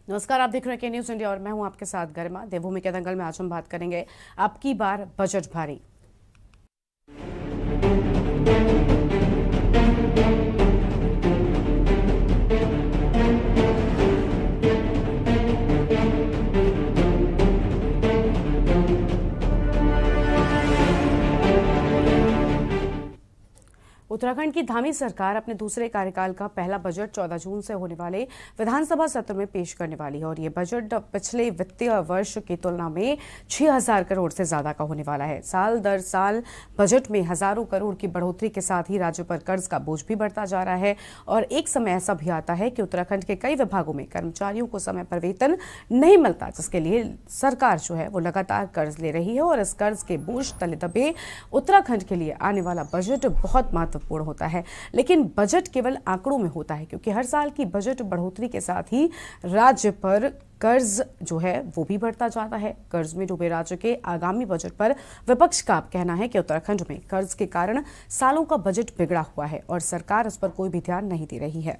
नमस्कार, आप देख रहे हैं के न्यूज इंडिया और मैं हूं आपके साथ गरिमा। देवभूमि के दंगल में आज हम बात करेंगे अब की बार बजट भारी। उत्तराखंड की धामी सरकार अपने दूसरे कार्यकाल का पहला बजट 14 जून से होने वाले विधानसभा सत्र में पेश करने वाली है और ये बजट पिछले वित्तीय वर्ष की तुलना में 6,000 करोड़ से ज्यादा का होने वाला है। साल दर साल बजट में हजारों करोड़ की बढ़ोतरी के साथ ही राज्य पर कर्ज का बोझ भी बढ़ता जा रहा है और एक समय ऐसा भी आता है कि उत्तराखंड के कई विभागों में कर्मचारियों को समय पर वेतन नहीं मिलता, जिसके लिए सरकार जो है वो लगातार कर्ज ले रही है और इस कर्ज के बोझ तले दबे उत्तराखंड के लिए आने वाला बजट बहुत महत्वपूर्ण होता है। लेकिन बजट केवल आंकड़ों में होता है, क्योंकि हर साल की बजट बढ़ोतरी के साथ ही राज्य पर कर्ज जो है वो भी बढ़ता जाता है। कर्ज में डूबे राज्य के आगामी बजट पर विपक्ष का कहना है कि उत्तराखंड में कर्ज के कारण सालों का बजट बिगड़ा हुआ है और सरकार इस पर कोई भी ध्यान नहीं दे रही है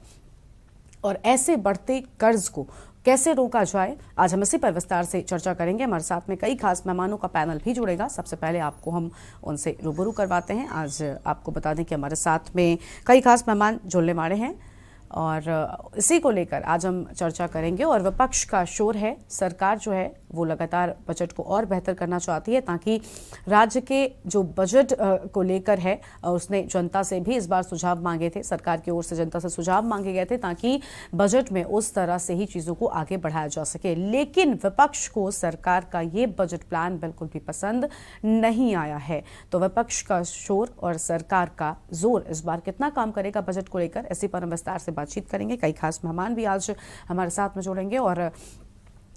और ऐसे बढ़ते कर्ज को कैसे रोका जाए, आज हम इसी पर विस्तार से चर्चा करेंगे। हमारे साथ में कई खास मेहमानों का पैनल भी जुड़ेगा। सबसे पहले आपको हम उनसे रूबरू करवाते हैं। आज आपको बता दें कि हमारे साथ में कई खास मेहमान जुड़ने वाले हैं और इसी को लेकर आज हम चर्चा करेंगे। और विपक्ष का शोर है, सरकार जो है वो लगातार बजट को और बेहतर करना चाहती है ताकि राज्य के जो बजट को लेकर है, उसने जनता से भी इस बार सुझाव मांगे थे, सरकार की ओर से जनता से सुझाव मांगे गए थे ताकि बजट में उस तरह से ही चीज़ों को आगे बढ़ाया जा सके। लेकिन विपक्ष को सरकार का ये बजट प्लान बिल्कुल भी पसंद नहीं आया है। तो विपक्ष का शोर और सरकार का जोर इस बार कितना काम करेगा बजट को लेकर, इसी पर हम विस्तार से बातचीत करेंगे। कई खास मेहमान भी आज हमारे साथ में जुड़ेंगे और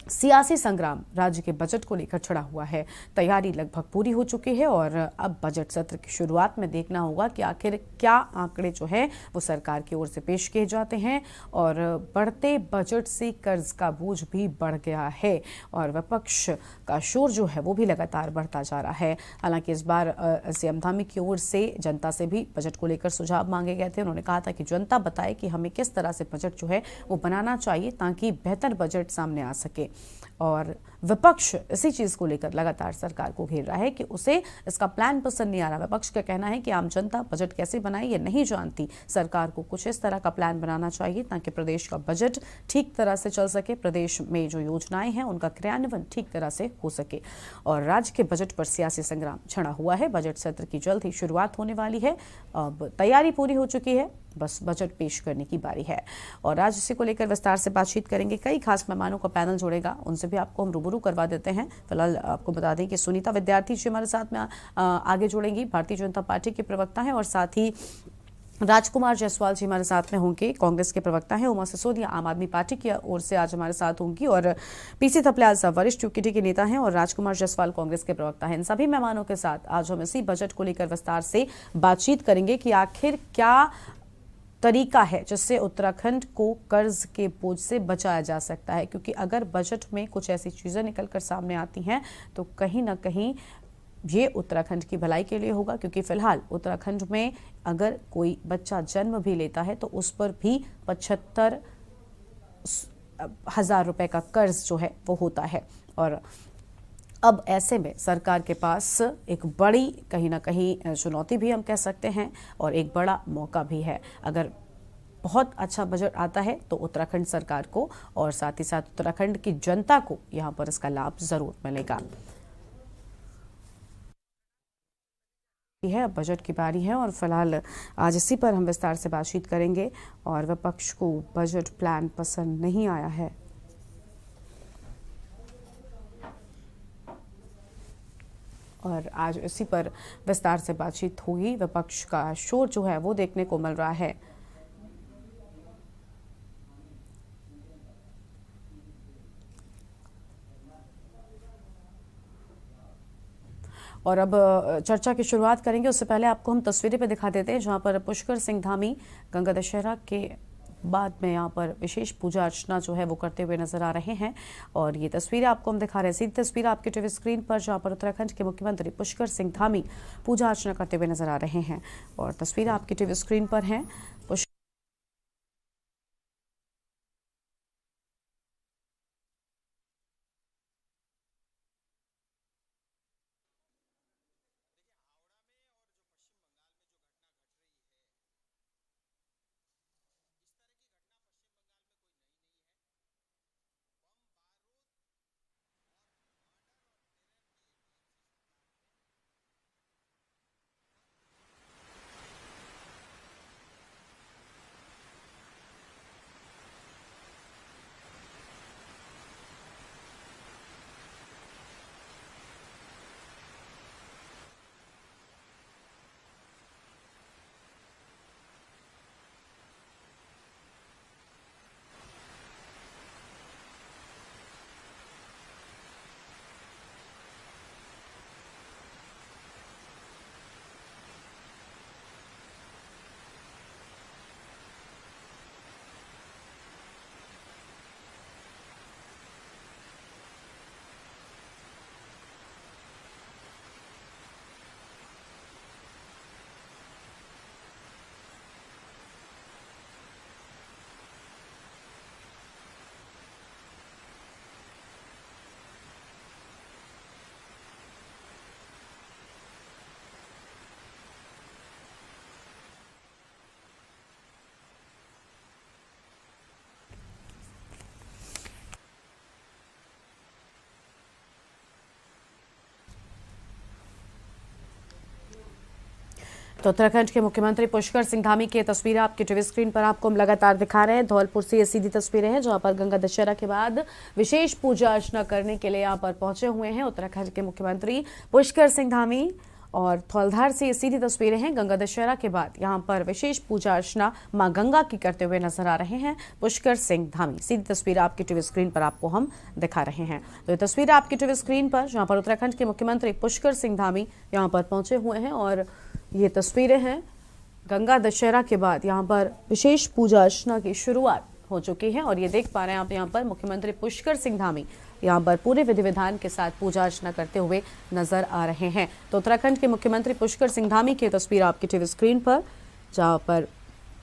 सियासी संग्राम राज्य के बजट को लेकर छिड़ा हुआ है। तैयारी लगभग पूरी हो चुकी है और अब बजट सत्र की शुरुआत में देखना होगा कि आखिर क्या आंकड़े जो है वो सरकार की ओर से पेश किए जाते हैं। और बढ़ते बजट से कर्ज का बोझ भी बढ़ गया है और विपक्ष का शोर जो है वो भी लगातार बढ़ता जा रहा है। हालांकि इस बार सीएम धामी की ओर से जनता से भी बजट को लेकर सुझाव मांगे गए थे। उन्होंने कहा था कि जनता बताए कि हमें किस तरह से बजट जो है वो बनाना चाहिए ताकि बेहतर बजट सामने आ सके। और विपक्ष इसी चीज को लेकर लगातार सरकार को घेर रहा है कि उसे इसका प्लान पसंद नहीं आ रहा। विपक्ष का कहना है कि आम जनता बजट कैसे बनाए ये नहीं जानती, सरकार को कुछ इस तरह का प्लान बनाना चाहिए ताकि प्रदेश का बजट ठीक तरह से चल सके, प्रदेश में जो योजनाएं हैं उनका क्रियान्वयन ठीक तरह से हो सके। और राज्य के बजट पर सियासी संग्राम छिड़ा हुआ है। बजट सत्र की जल्द ही शुरुआत होने वाली है। अब तैयारी पूरी हो चुकी है, बस बजट पेश करने की बारी है। और आज इसी को लेकर विस्तार से बातचीत करेंगे। कई खास मेहमानों का पैनल जुड़ेगा, उनसे भी आपको हम रूबरू करवा देते हैं। फिलहाल आपको बता दें कि सुनीता विद्यार्थी जी हमारे साथ में आगे जुड़ेंगी, भारतीय जनता पार्टी के प्रवक्ता हैं, और साथ ही राजकुमार जायसवाल जी हमारे साथ में होंगे, कांग्रेस के प्रवक्ता हैं। उमा सिसोदिया आम आदमी पार्टी की ओर से आज हमारे साथ होंगी और पीसी थपलियाल वरिष्ठ यूकेटी के नेता हैं और राजकुमार जायसवाल कांग्रेस के प्रवक्ता हैं। इन सभी मेहमानों के साथ आज हम इसी बजट को लेकर विस्तार से बातचीत करेंगे कि आखिर क्या तरीका है जिससे उत्तराखंड को कर्ज के बोझ से बचाया जा सकता है। क्योंकि अगर बजट में कुछ ऐसी चीजें निकलकर सामने आती हैं तो कहीं ना कहीं ये उत्तराखंड की भलाई के लिए होगा। क्योंकि फिलहाल उत्तराखंड में अगर कोई बच्चा जन्म भी लेता है तो उस पर भी 75,000 रुपए का कर्ज जो है वो होता है। और अब ऐसे में सरकार के पास एक बड़ी कहीं ना कहीं चुनौती भी हम कह सकते हैं और एक बड़ा मौका भी है। अगर बहुत अच्छा बजट आता है तो उत्तराखंड सरकार को और साथ ही साथ उत्तराखंड की जनता को यहाँ पर इसका लाभ जरूर मिलेगा। है बजट की बारी है और फिलहाल आज इसी पर हम विस्तार से बातचीत करेंगे। और विपक्ष को बजट प्लान पसंद नहीं आया है। और आज इसी पर विस्तार से बातचीत होगी। विपक्ष का शोर जो है वो देखने को मिल रहा है। और अब चर्चा की शुरुआत करेंगे, उससे पहले आपको हम तस्वीरें पे दिखा देते हैं जहां पर पुष्कर सिंह धामी गंगा दशहरा के बाद में यहाँ पर विशेष पूजा अर्चना जो है वो करते हुए नजर आ रहे हैं। और ये तस्वीरें आपको हम दिखा रहे हैं, सीधी तस्वीर आपके टीवी स्क्रीन पर, जहाँ पर उत्तराखंड के मुख्यमंत्री पुष्कर सिंह धामी पूजा अर्चना करते हुए नजर आ रहे हैं। और तस्वीरें आपके टीवी स्क्रीन पर हैं। तो उत्तराखंड के मुख्यमंत्री पुष्कर सिंह धामी की तस्वीरें आपकी टीवी स्क्रीन पर आपको हम लगातार दिखा रहे हैं। धौलपुर से ये सीधी तस्वीरें हैं जहां पर गंगा दशहरा के बाद विशेष पूजा अर्चना करने के लिए यहां पर पहुंचे हुए हैं उत्तराखंड के मुख्यमंत्री पुष्कर सिंह धामी। और धौलधार से ये सीधी तस्वीरें हैं गंगा दशहरा के बाद यहां पर विशेष पूजा अर्चना मां गंगा की करते हुए नजर आ रहे हैं पुष्कर सिंह धामी। सीधी तस्वीर आपकी टीवी स्क्रीन पर आपको हम दिखा रहे हैं। तो ये तस्वीर आपकी टीवी स्क्रीन पर जहां पर उत्तराखंड के मुख्यमंत्री पुष्कर सिंह धामी यहां पर पहुंचे हुए हैं और ये तस्वीरें हैं गंगा दशहरा के बाद यहाँ पर विशेष पूजा अर्चना की शुरुआत हो चुकी है। और ये देख पा रहे हैं आप यहाँ पर मुख्यमंत्री पुष्कर सिंह धामी यहाँ पर पूरे विधि विधान के साथ पूजा अर्चना करते हुए नजर आ रहे हैं। तो उत्तराखंड के मुख्यमंत्री पुष्कर सिंह धामी की तस्वीर आपकी टीवी स्क्रीन पर जहाँ पर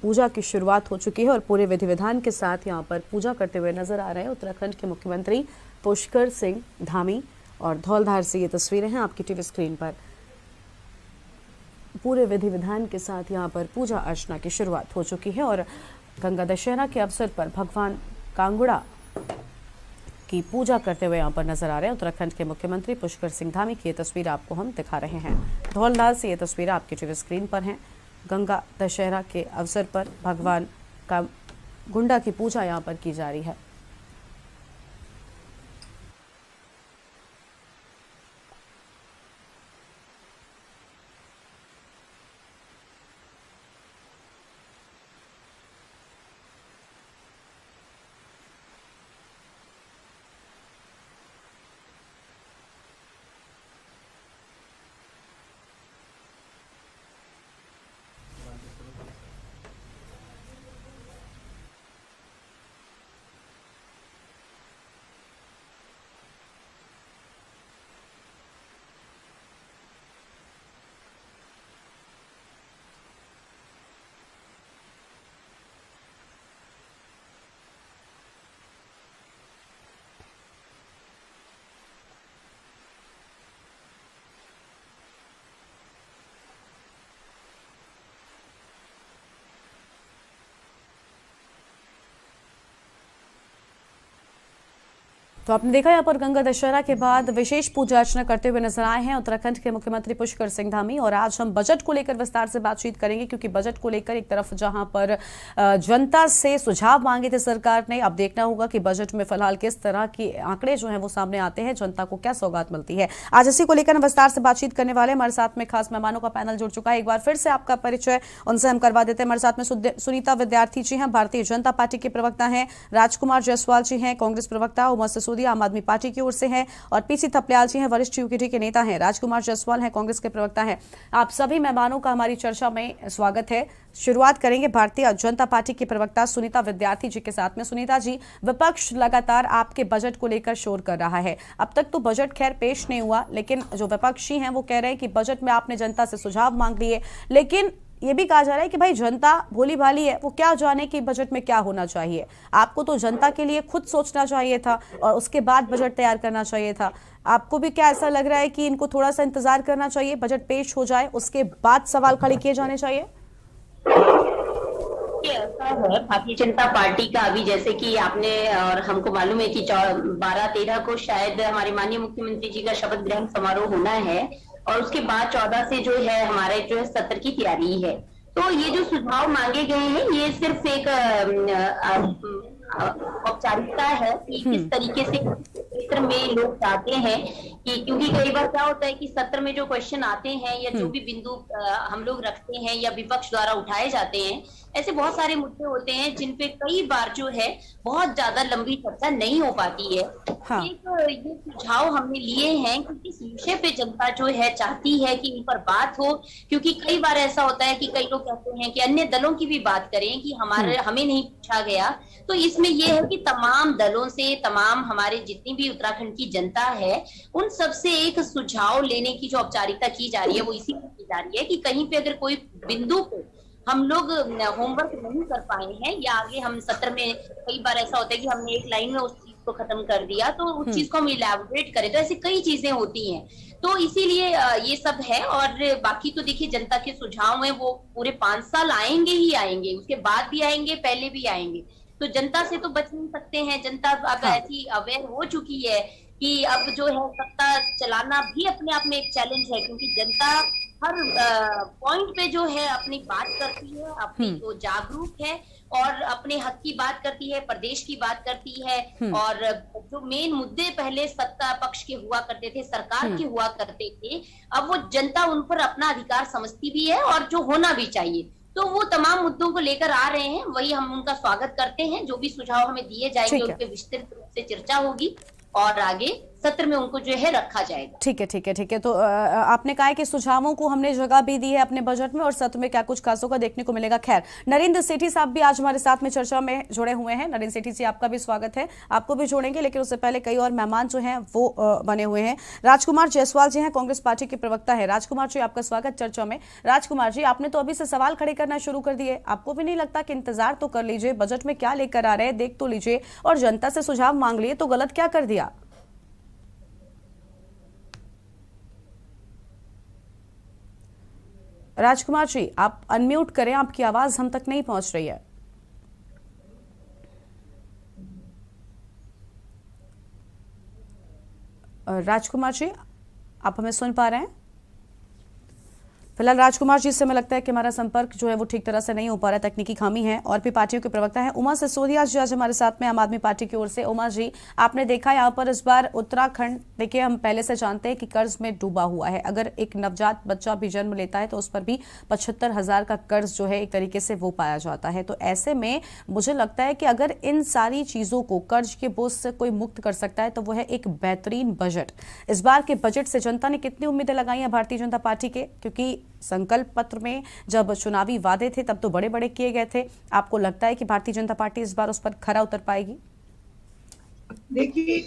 पूजा की शुरुआत हो चुकी है और पूरे विधि विधान के साथ यहाँ पर पूजा करते हुए नजर आ रहे हैं उत्तराखंड के मुख्यमंत्री पुष्कर सिंह धामी। और धौलधार से ये तस्वीरें हैं आपकी टीवी स्क्रीन पर। पूरे विधि विधान के साथ यहाँ पर पूजा अर्चना की शुरुआत हो चुकी है और गंगा दशहरा के अवसर पर भगवान कांगड़ा की पूजा करते हुए यहाँ पर नजर आ रहे हैं उत्तराखंड के मुख्यमंत्री पुष्कर सिंह धामी की ये तस्वीर आपको हम दिखा रहे हैं। धौलधार से ये तस्वीर आपकी टीवी स्क्रीन पर हैं। गंगा दशहरा के अवसर पर भगवान कांगड़ा की पूजा यहाँ पर की जा रही है। तो आपने देखा यहाँ पर गंगा दशहरा के बाद विशेष पूजा अर्चना करते हुए नजर आए हैं उत्तराखंड के मुख्यमंत्री पुष्कर सिंह धामी। और आज हम बजट को लेकर विस्तार से बातचीत करेंगे क्योंकि बजट को लेकर एक तरफ जहां पर जनता से सुझाव मांगे थे सरकार ने, अब देखना होगा कि बजट में फिलहाल किस तरह के आंकड़े जो हैं वो सामने आते हैं, जनता को क्या सौगात मिलती है। आज इसी को लेकर हम विस्तार से बातचीत करने वाले। हमारे साथ में खास मेहमानों का पैनल जुड़ चुका है। एक बार फिर से आपका परिचय उनसे हम करवा देते हैं। हमारे साथ में सुनीता विद्यार्थी जी हैं, भारतीय जनता पार्टी के प्रवक्ता हैं, राजकुमार जायसवाल जी हैं, कांग्रेस प्रवक्ता, उमर सिसोदिया आम आदमी पार्टी की ओर से हैं, और पीसी थपलियाल जी हैं, वरिष्ठ यूकेडी के नेता हैं, राजकुमार जायसवाल हैं, कांग्रेस के प्रवक्ता हैं। आप सभी मेहमानों का हमारी चर्चा में स्वागत है। शुरुआत करेंगे भारतीय जनता पार्टी की प्रवक्ता सुनीता विद्यार्थी जी के साथ में। सुनीता जी, विपक्ष लगातार आपके बजट को लेकर शोर कर रहा है। अब तक तो बजट खैर पेश नहीं हुआ, लेकिन जो विपक्षी हैं वो कह रहे हैं कि बजट में आपने जनता से सुझाव मांग लिए, लेकिन ये भी कहा जा रहा है कि भाई जनता भोली भाली है, वो क्या जाने कि बजट में क्या होना चाहिए। आपको तो जनता के लिए खुद सोचना चाहिए था और उसके बाद बजट तैयार करना चाहिए था। आपको भी क्या ऐसा लग रहा है कि इनको थोड़ा सा इंतजार करना चाहिए, बजट पेश हो जाए उसके बाद सवाल खड़े किए जाने चाहिए? ऐसा है भारतीय जनता पार्टी का, अभी जैसे कि आपने और हमको मालूम है कि 12-13 को शायद हमारे माननीय मुख्यमंत्री जी का शपथ ग्रहण समारोह होना है और उसके बाद 14 से जो है हमारे जो है सत्र की तैयारी है। तो ये जो सुझाव मांगे गए हैं ये सिर्फ एक औपचारिकता है कि किस तरीके से सत्र में लोग चाहते हैं कि, क्योंकि कई बार क्या होता है कि सत्र में जो क्वेश्चन आते हैं या जो भी बिंदु हम लोग रखते हैं या विपक्ष द्वारा उठाए जाते हैं, ऐसे बहुत सारे मुद्दे होते हैं जिन पे कई बार जो है बहुत ज्यादा लंबी चर्चा नहीं हो पाती है। हाँ। एक ये सुझाव हमने लिए हैं कि किस विषय पे जनता जो है चाहती है कि इन पर बात हो, क्योंकि कई बार ऐसा होता है कि कई लोग कहते हैं कि अन्य दलों की भी बात करें कि हमें नहीं पूछा गया। तो इसमें यह है कि तमाम दलों से, तमाम हमारे जितनी भी उत्तराखंड की जनता है, उन सबसे एक सुझाव लेने की जो औपचारिकता की जा रही है वो इसी की जा रही है कि कहीं पे अगर कोई बिंदु पे हम लोग होमवर्क नहीं कर पाए हैं या आगे हम सत्र में कई बार ऐसा होता है कि हमने एक लाइन में उस चीज को खत्म कर दिया तो उस चीज को हम इलैबोरेट करें, तो ऐसी कई चीजें होती हैं। तो इसीलिए ये सब है। और बाकी तो देखिए जनता के सुझाव हैं वो पूरे 5 साल आएंगे ही आएंगे, उसके बाद भी आएंगे, पहले भी आएंगे। तो जनता से तो बच नहीं सकते हैं। जनता अब ऐसी अवेयर हो चुकी है कि अब जो है सत्ता चलाना भी अपने आप में एक चैलेंज है, क्योंकि जनता हर पॉइंट पे जो है अपनी बात करती है, अपनी जो जागरूक है और अपने हक की बात करती है, प्रदेश की बात करती है। और जो मेन मुद्दे पहले सत्ता पक्ष के हुआ करते थे, सरकार के हुआ करते थे, अब वो जनता उन पर अपना अधिकार समझती भी है और जो होना भी चाहिए। तो वो तमाम मुद्दों को लेकर आ रहे हैं, वही हम उनका स्वागत करते हैं। जो भी सुझाव हमें दिए जाएंगे उन पे विस्तृत रूप से चर्चा होगी और आगे सत्र में उनको जो है रखा जाएगा। ठीक है, ठीक है, ठीक है। तो आपने कहा है कि सुझावों को हमने जगह भी दी है अपने बजट में और सत्र में क्या कुछ खास होगा देखने को मिलेगा। खैर, नरेंद्र सेठी साहब भी आज हमारे साथ में चर्चा में जुड़े हुए हैं। नरेंद्र सेठी जी, आपका भी स्वागत है। आपको भी जोड़ेंगे, लेकिन उससे पहले कई और मेहमान जो हैं वो बने हुए हैं। राजकुमार जायसवाल जी हैं, कांग्रेस पार्टी के प्रवक्ता है। राजकुमार जी, आपका स्वागत चर्चा में। राजकुमार जी, आपने तो अभी से सवाल खड़े करना शुरू कर दिए। आपको भी नहीं लगता कि इंतजार तो कर लीजिए, बजट में क्या लेकर आ रहे हैं देख तो लीजिए और जनता से सुझाव मांग लिए, तो गलत क्या कर दिया? राजकुमार जी, आप अनम्यूट करें, आपकी आवाज हम तक नहीं पहुंच रही है। राजकुमार जी, आप हमें सुन पा रहे हैं? फिलहाल राजकुमार जी से हमें लगता है कि हमारा संपर्क जो है वो ठीक तरह से नहीं हो पा रहा है, तकनीकी खामी है। और भी पार्टियों के प्रवक्ता हैं। उमा सिसोदिया जी आज हमारे साथ में आम आदमी पार्टी की ओर से। उमा जी, आपने देखा यहाँ पर इस बार उत्तराखंड, देखिए हम पहले से जानते हैं कि कर्ज में डूबा हुआ है। अगर एक नवजात बच्चा भी जन्म लेता है तो उस पर भी 75,000 का कर्ज जो है एक तरीके से वो पाया जाता है। तो ऐसे में मुझे लगता है कि अगर इन सारी चीजों को कर्ज के बोझ से कोई मुक्त कर सकता है तो वो है एक बेहतरीन बजट। इस बार के बजट से जनता ने कितनी उम्मीदें लगाई हैं भारतीय जनता पार्टी के? क्योंकि संकल्प पत्र में जब चुनावी वादे थे तब तो बड़े बड़े किए गए थे। आपको लगता है कि भारतीय जनता पार्टी इस बार उस पर खरा उतर पाएगी? देखिए,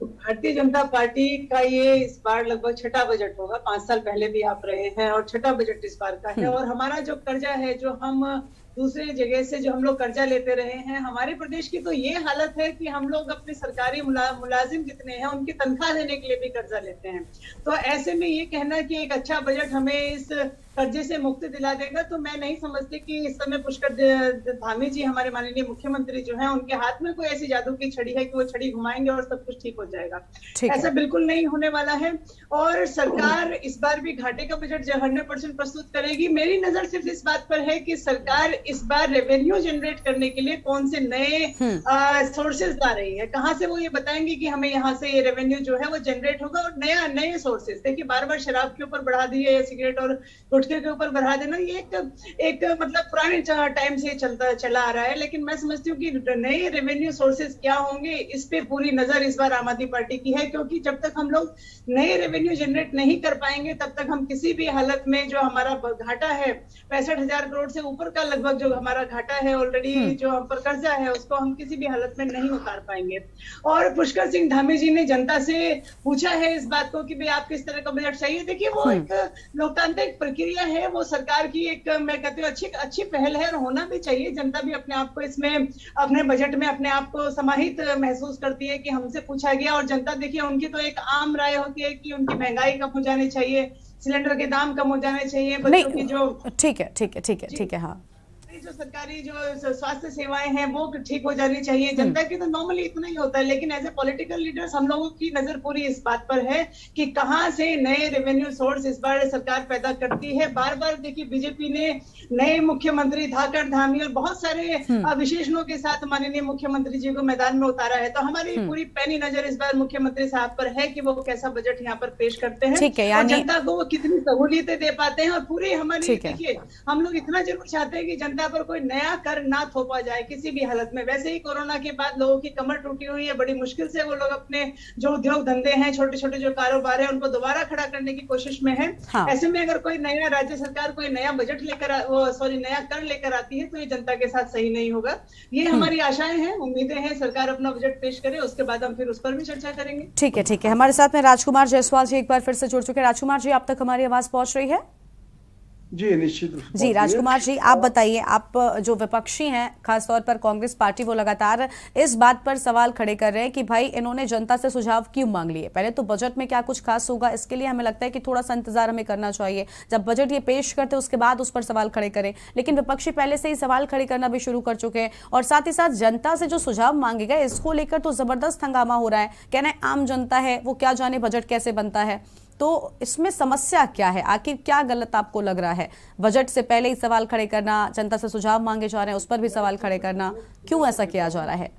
भारतीय जनता पार्टी का ये इस बार लगभग छठा बजट होगा। 5 साल पहले भी आप रहे हैं और छठा बजट इस बार का है। और हमारा जो कर्जा है, जो हम दूसरे जगह से जो हम लोग कर्जा लेते रहे हैं, हमारे प्रदेश की तो ये हालत है कि हम लोग अपने सरकारी मुलाजिम जितने हैं उनकी तनख्वाह देने के लिए भी कर्जा लेते हैं। तो ऐसे में ये कहना कि एक अच्छा बजट हमें इस कर्जे से मुक्ति दिला देगा, तो मैं नहीं समझती कि इस समय पुष्कर धामी जी, हमारे माननीय मुख्यमंत्री जो हैं, उनके हाथ में कोई ऐसी जादू की छड़ी है कि वो छड़ी घुमाएंगे और सब कुछ ठीक हो जाएगा। ऐसा बिल्कुल नहीं होने वाला है। और सरकार इस बार भी घाटे का बजट 100% प्रस्तुत करेगी। मेरी नजर सिर्फ इस बात पर है कि सरकार इस बार रेवेन्यू जनरेट करने के लिए कौन से नए सोर्सेज ला रही है, कहां से वो ये बताएंगे कि हमें यहाँ से ये रेवेन्यू जो है वो जनरेट होगा। और नए सोर्सेज, देखिए बार बार शराब के ऊपर बढ़ा दिए या सिगरेट और गुटखे के ऊपर बढ़ा देना, ये एक मतलब पुराने टाइम से चला आ रहा है। लेकिन मैं समझती हूँ कि नए रेवेन्यू सोर्सेज क्या होंगे, इस पे पूरी नजर इस बार आम आदमी पार्टी की है। क्योंकि जब तक हम लोग नए रेवेन्यू जनरेट नहीं कर पाएंगे तब तक हम किसी भी हालत में जो हमारा घाटा है 65,000 करोड़ से ऊपर का लगभग जो हमारा घाटा है ऑलरेडी, जो हम पर कर्जा है, उसको हम किसी भी हालत में नहीं उतार पाएंगे। और पुष्कर सिंह धामी जी ने जनता से पूछा है इस बात को कि भाई आप किस तरह का बजट चाहिए। देखिए, वो एक लोकतांत्रिक प्रक्रिया है, वो सरकार की एक, मैं कहती हूँ, अच्छी पहल है और होना भी चाहिए। जनता भी अपने आप को इसमें, अपने बजट में अपने आप को समाहित महसूस करती है कि हमसे पूछा गया। और जनता, देखिए, उनकी तो एक आम राय होती है कि उनकी महंगाई कम हो जानी चाहिए, सिलेंडर के दाम कम हो जाने चाहिए, बच्चों की जो ठीक है, हाँ, जो सरकारी जो स्वास्थ्य सेवाएं हैं वो ठीक हो जानी चाहिए। जनता की तो नॉर्मली इतना ही होता है। लेकिन एज ए पॉलिटिकल लीडर्स हम लोगों की नजर पूरी इस बात पर है कि कहां से नए रेवेन्यू सोर्स इस बार सरकार पैदा करती है। बार बार देखिए, बीजेपी ने नए मुख्यमंत्री धाकड़ धामी और बहुत सारे विशेषणों के साथ माननीय मुख्यमंत्री जी को मैदान में उतारा है। तो हमारी पूरी पैनी नजर इस बार मुख्यमंत्री साहब पर है कि वो कैसा बजट यहाँ पर पेश करते हैं और जनता को वो कितनी सहूलियतें दे पाते हैं। और पूरी हमारी, देखिए, हम लोग इतना जरूर चाहते हैं कि जनता पर कोई नया कर ना थोपा जाए किसी भी हालत में। वैसे ही कोरोना के बाद लोगों की कमर टूटी हुई है, बड़ी मुश्किल से वो लोग अपने जो उद्योग धंधे हैं, छोटे छोटे जो कारोबार है, उनको दोबारा खड़ा करने की कोशिश में है। हाँ। ऐसे में अगर कोई नया राज्य सरकार कोई नया बजट लेकर नया कर लेकर आती है तो ये जनता के साथ सही नहीं होगा। ये हमारी आशाएं हैं, उम्मीदें हैं। सरकार अपना बजट पेश करे, उसके बाद हम फिर उस पर भी चर्चा करेंगे। ठीक है। हमारे साथ में राजकुमार जायसवाल जी एक बार फिर से जुड़ चुके हैं। राजकुमार जी, आप तक हमारी आवाज पहुंच रही है? जी, निश्चित रूप से। जी, राजकुमार जी, आप बताइए, आप जो विपक्षी हैं, खासतौर पर कांग्रेस पार्टी, वो लगातार इस बात पर सवाल खड़े कर रहे हैं कि भाई इन्होंने जनता से सुझाव क्यों मांग लिए। पहले तो बजट में क्या कुछ खास होगा, इसके लिए हमें लगता है कि थोड़ा सा इंतजार हमें करना चाहिए। जब बजट ये पेश करते उसके बाद उस पर सवाल खड़े करें। लेकिन विपक्षी पहले से ही सवाल खड़े करना भी शुरू कर चुके हैं और साथ ही साथ जनता से जो सुझाव मांगे गए इसको लेकर तो जबरदस्त हंगामा हो रहा है। कहना है आम जनता है, वो क्या जाने बजट कैसे बनता है। तो इसमें समस्या क्या है? आखिर क्या गलत आपको लग रहा है? बजट से पहले ही सवाल खड़े करना, जनता से सुझाव मांगे जा रहे हैं उस पर भी सवाल खड़े करना, क्यों ऐसा किया जा रहा है?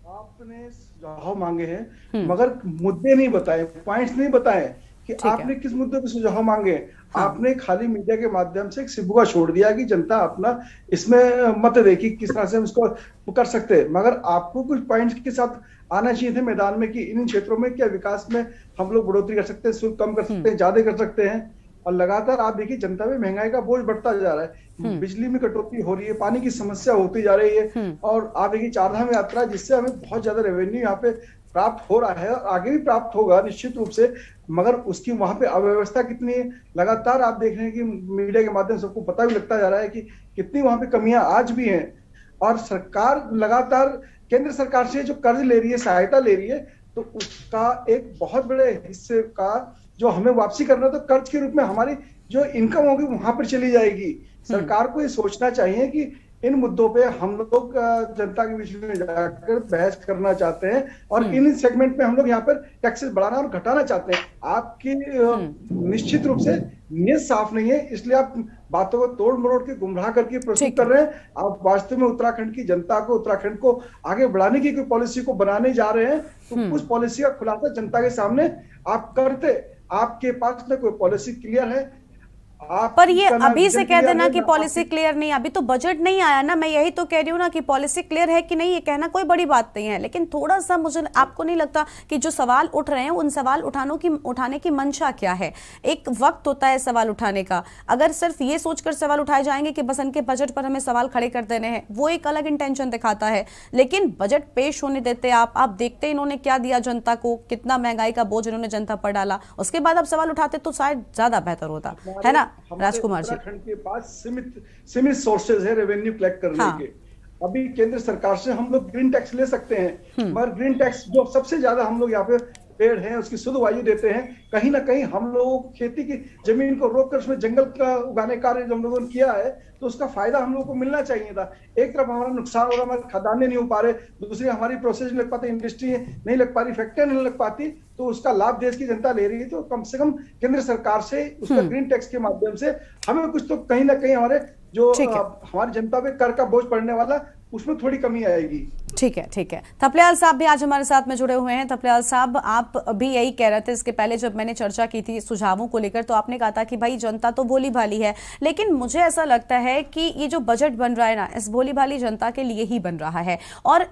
आपने सुझाव मांगे हैं मगर मुद्दे नहीं बताए, पॉइंट्स नहीं बताए कि आपने किस मुद्दे पे सुझाव मांगे। आपने खाली मीडिया के माध्यम से एक सिबुका छोड़ दिया कि जनता अपना इसमें मत दे कि किस तरह से हम इसको कर सकते हैं, मगर आपको कुछ पॉइंट्स के साथ आना चाहिए थे मैदान में कि इन क्षेत्रों में क्या विकास में हम लोग बढ़ोतरी कर सकते हैं, शुल्क कम कर सकते हैं, ज्यादा कर सकते हैं। और लगातार आप देखिए जनता में महंगाई का बोझ बढ़ता जा रहा है, बिजली में कटौती हो रही है, पानी की समस्या होती जा रही है, और आप देखिए चारधाम यात्रा जिससे हमें बहुत ज्यादा रेवेन्यू यहाँ पे प्राप्त हो रहा है और आगे भी प्राप्त होगा निश्चित रूप से, मगर उसकी वहां पे अव्यवस्था कितनी है लगातार आप देख रहे हैं कि मीडिया के माध्यम से सबको पता भी लगता जा रहा है कि कितनी वहां पे कमियां आज भी हैं। और सरकार लगातार केंद्र सरकार से जो कर्ज ले रही है, सहायता ले रही है, तो उसका एक बहुत बड़े हिस्से का जो हमें वापसी करना है, तो कर्ज के रूप में हमारी जो इनकम होगी वहां पर चली जाएगी। सरकार को ये सोचना चाहिए कि इन मुद्दों पे हम लोग जनता के बीच में जाकर बहस करना चाहते हैं और इन सेगमेंट में हम लोग यहाँ पर टैक्सेस बढ़ाना और घटाना चाहते हैं। आपकी निश्चित रूप से नीयत साफ नहीं है, इसलिए आप बातों को तोड़ मरोड़ के गुमराह करके प्रस्तुत कर रहे हैं। आप वास्तव में उत्तराखंड की जनता को, उत्तराखंड को आगे बढ़ाने की कोई पॉलिसी को बनाने जा रहे हैं, तो उस पॉलिसी का खुलासा जनता के सामने आप करते। आपके पास में कोई पॉलिसी क्लियर है? पर ये अभी से कह देना कि पॉलिसी क्लियर नहीं, अभी तो बजट नहीं आया ना, मैं यही तो कह रही हूँ ना कि पॉलिसी क्लियर है कि नहीं ये कहना कोई बड़ी बात नहीं है, लेकिन थोड़ा सा मुझे आपको नहीं लगता कि जो सवाल उठ रहे हैं उन सवाल उठाने की मंशा क्या है? एक वक्त होता है सवाल उठाने का, अगर सिर्फ ये सोचकर सवाल उठाए जाएंगे कि बस इनके बजट पर हमें सवाल खड़े कर देने हैं, वो एक अलग इंटेंशन दिखाता है। लेकिन बजट पेश होने देते आप देखते इन्होंने क्या दिया जनता को, कितना महंगाई का बोझ इन्होंने जनता पर डाला, उसके बाद आप सवाल उठाते तो शायद ज्यादा बेहतर होता है ना राजकुमार जी? उत्तराखंड के पास सीमित सोर्सेज है रेवेन्यू कलेक्ट करने के। अभी केंद्र सरकार से हम लोग ग्रीन टैक्स ले सकते हैं, मगर ग्रीन टैक्स जो सबसे ज्यादा हम लोग यहाँ पे पेड़ हैं उसकी शुद्ध वायु देते हैं, कहीं ना कहीं हम लोगों को खेती की जमीन को रोककर उसमें जंगल का उगाने कार्य जो हम लोगों ने किया है, तो उसका फायदा हम लोगों को मिलना चाहिए था। एक तरफ हमारा नुकसान हो रहा, हमारे खदानें नहीं हो पा रहे, दूसरी हमारी प्रोसेस नहीं लग पाती, इंडस्ट्री नहीं लग पा रही, फैक्ट्रियां नहीं लग पाती, तो उसका लाभ देश की जनता ले रही है। तो कम से कम केंद्र सरकार से उसका ग्रीन टैक्स के माध्यम से हमें कुछ तो कहीं ना कहीं हमारे जो हमारी जनता पे कर का बोझ पड़ने वाला उसमें थोड़ी कमी आएगी। ठीक है, ठीक है। थपलियाल साहब भी आज हमारे साथ में जुड़े हुए हैं। थपलियाल साहब, आप भी यही कह रहे थे इसके पहले जब मैंने चर्चा की थी सुझावों को लेकर, तो आपने कहा था कि भाई जनता तो भोली भाली है, लेकिन मुझे ऐसा लगता है कि ये जो बजट बन रहा है ना, इस भोली भाली जनता के लिए ही बन रहा है। और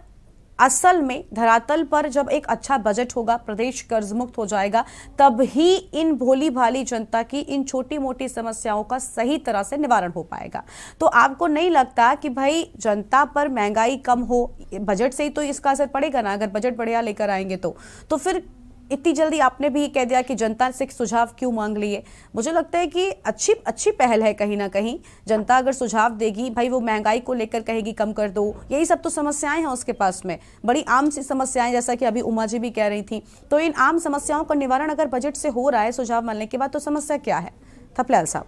असल में धरातल पर जब एक अच्छा बजट होगा, प्रदेश कर्ज मुक्त हो जाएगा, तब ही इन भोली भाली जनता की इन छोटी मोटी समस्याओं का सही तरह से निवारण हो पाएगा। तो आपको नहीं लगता कि भाई जनता पर महंगाई कम हो, बजट से ही तो इसका असर पड़ेगा ना? अगर बजट बढ़िया लेकर आएंगे तो फिर इतनी जल्दी आपने भी कह दिया कि जनता से सुझाव क्यों मांग लिए? मुझे लगता है कि अच्छी पहल है कहीं ना कहीं। जनता अगर सुझाव देगी, भाई वो महंगाई को लेकर कहेगी कम कर दो, यही सब तो समस्याएं हैं उसके पास में, बड़ी आम सी समस्याएं, जैसा कि अभी उमा जी भी कह रही थी। तो इन आम समस्याओं का निवारण अगर बजट से हो रहा है सुझाव मिलने के बाद, तो समस्या क्या है? थपलियाल साहब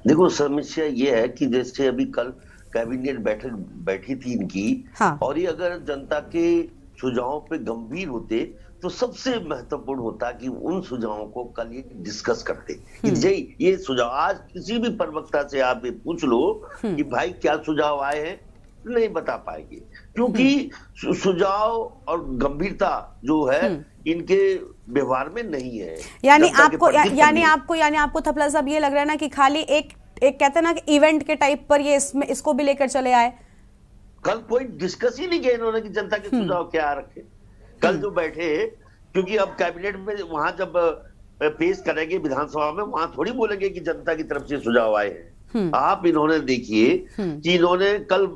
देखो, समस्या ये है कि जैसे अभी कल कैबिनेट बैठी थी इनकी, और ये अगर जनता के सुझावों पे गंभीर होते तो सबसे महत्वपूर्ण होता कि उन सुझावों को कल ये डिस्कस करते कि ये सुझाव, आज किसी भी प्रवक्ता से आप ये पूछ लो कि भाई क्या सुझाव आए हैं, नहीं बता पाएंगे, क्योंकि सुझाव और गंभीरता जो है इनके व्यवहार में नहीं है। यानी आपको थपलियाल साहब ये लग रहा है ना कि खाली एक कहते हैं ना कि इवेंट के टाइप पर ये इसको भी लेकर चले आए, कल कोई डिस्कस ही नहीं किया इन्होंने कि जनता के सुझाव क्या रखे। कल जो बैठे, क्योंकि अब कैबिनेट में वहां जब पेश करेंगे विधानसभा में, वहां थोड़ी बोलेंगे कि जनता की तरफ से सुझाव आए हैं। आप इन्होंने देखिए कि इन्होंने कल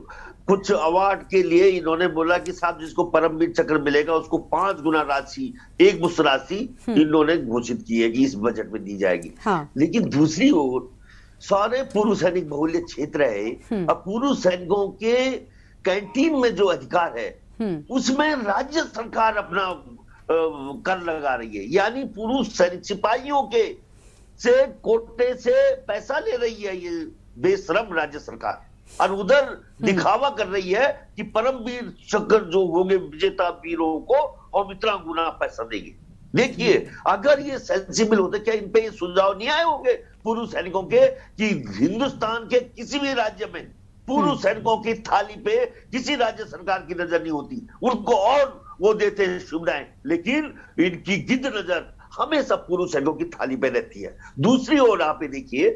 कुछ अवार्ड के लिए इन्होंने बोला कि साहब जिसको परमवीर चक्र मिलेगा उसको 5 गुना राशि, एक मुश्त राशि इन्होंने घोषित की है कि इस बजट में दी जाएगी। लेकिन दूसरी ओर सारे पूर्व सैनिक बहुल्य क्षेत्र है, और पूर्व सैनिकों के कैंटीन में जो अधिकार है उसमें राज्य सरकार अपना कर लगा रही है, यानी पूर्व सैनिक सिपाहियों के से कोटे से पैसा ले रही है ये बेशरम राज्य सरकार, और उधर दिखावा कर रही है कि परमवीर चक्र जो होंगे विजेता वीरों को और इतना गुना पैसा देंगे। देखिए, अगर ये सेंसिबल होते, क्या इन पे ये सुझाव नहीं आए होंगे पूर्व सैनिकों के कि हिंदुस्तान के किसी भी राज्य में पूर्व सैनिकों की थाली पे किसी राज्य सरकार की नजर नहीं होती, उनको और वो देते हैं सुविधाएं, लेकिन इनकी गिद्ध नजर हमेशा पूर्व सैनिकों की थाली पे रहती है। दूसरी ओर आप ये देखिए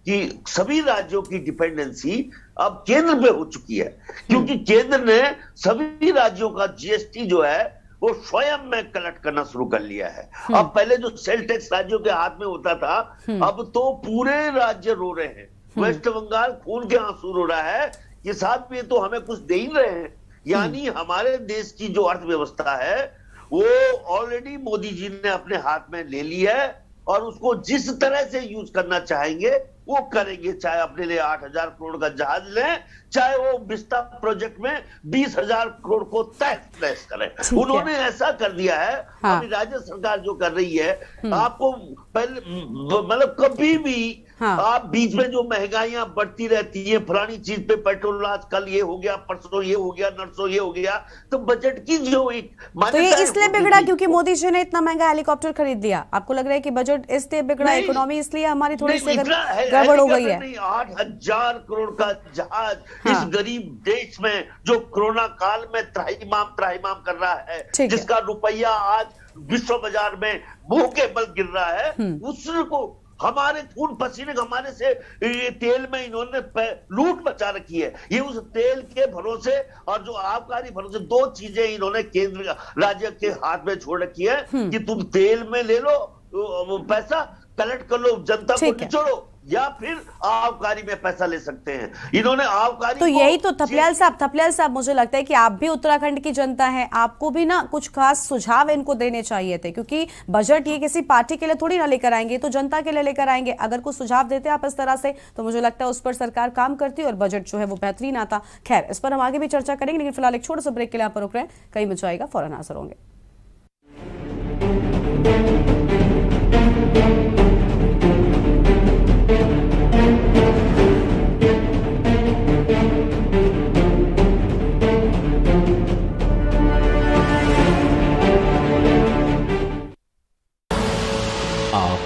कि सभी राज्यों की डिपेंडेंसी अब केंद्र पे हो चुकी है, क्योंकि केंद्र ने सभी राज्यों का जीएसटी जो है वो स्वयं में कलेक्ट करना शुरू कर लिया है। अब पहले जो सेल टैक्स राज्यों के हाथ में होता था, अब तो पूरे राज्य रो रहे हैं। वेस्ट बंगाल खून के आंसू रो रहा है कि साथ में तो हमें कुछ दे ही रहे हैं। यानी हमारे देश की जो अर्थव्यवस्था है वो ऑलरेडी मोदी जी ने अपने हाथ में ले ली है और उसको जिस तरह से यूज करना चाहेंगे वो करेंगे। चाहे अपने लिए 8,000 करोड़ का जहाज लें, चाहे वो विस्ता प्रोजेक्ट में 20,000 करोड़ को तहस करें। उन्होंने ऐसा कर दिया है। हाँ। अभी राज्य सरकार जो कर रही है, आपको पहले मतलब कभी भी हाँ। आप बीच में जो महंगाइयां बढ़ती रहती है, फलानी चीज पे पेट्रोल आज कल ये हो गया, परसों ये हो गया, नरसों ये हो गया, तो बजट की जो एक तो ये इसलिए बिगड़ा क्योंकि मोदी जी ने इतना महंगा हेलीकॉप्टर खरीद लिया। आपको लग रहा है कि बजट इसलिए बिगड़ा, इकोनॉमी इसलिए हमारी थोड़ी सी गड़बड़ हो गई है? 8,000 करोड़ का जहाज इस गरीब देश में जो कोरोना काल में त्राहिमाम कर रहा है, जिसका रुपया आज विश्व बाजार में मुंह के बल गिर रहा है, उसको हमारे खून पसीने हमारे से ये तेल में इन्होंने लूट मचा रखी है। ये उस तेल के भरोसे और जो आबकारी भरोसे दो चीजें इन्होंने केंद्र राज्य के हाथ में छोड़ रखी है कि तुम तेल में ले लो पैसा, कलेक्ट कर लो, जनता को निचोड़ो, या फिर आबकारी में पैसा ले सकते हैं। इन्होंने आबकारी तो यही तो थपलियाल साहब मुझे लगता है कि आप भी उत्तराखंड की जनता है, आपको भी ना कुछ खास सुझाव इनको देने चाहिए थे, क्योंकि बजट ये किसी पार्टी के लिए थोड़ी ना लेकर आएंगे, तो जनता के लिए लेकर आएंगे। अगर कुछ सुझाव देते आप इस तरह से तो मुझे लगता है उस पर सरकार काम करती और बजट जो है वो बेहतरीन आता। खैर, इस पर हम आगे भी चर्चा करेंगे, लेकिन फिलहाल एक छोटे से ब्रेक के लिए आप पर रुक रहे हैं। कहीं मच जाएगा, फौरन हाजिर होंगे।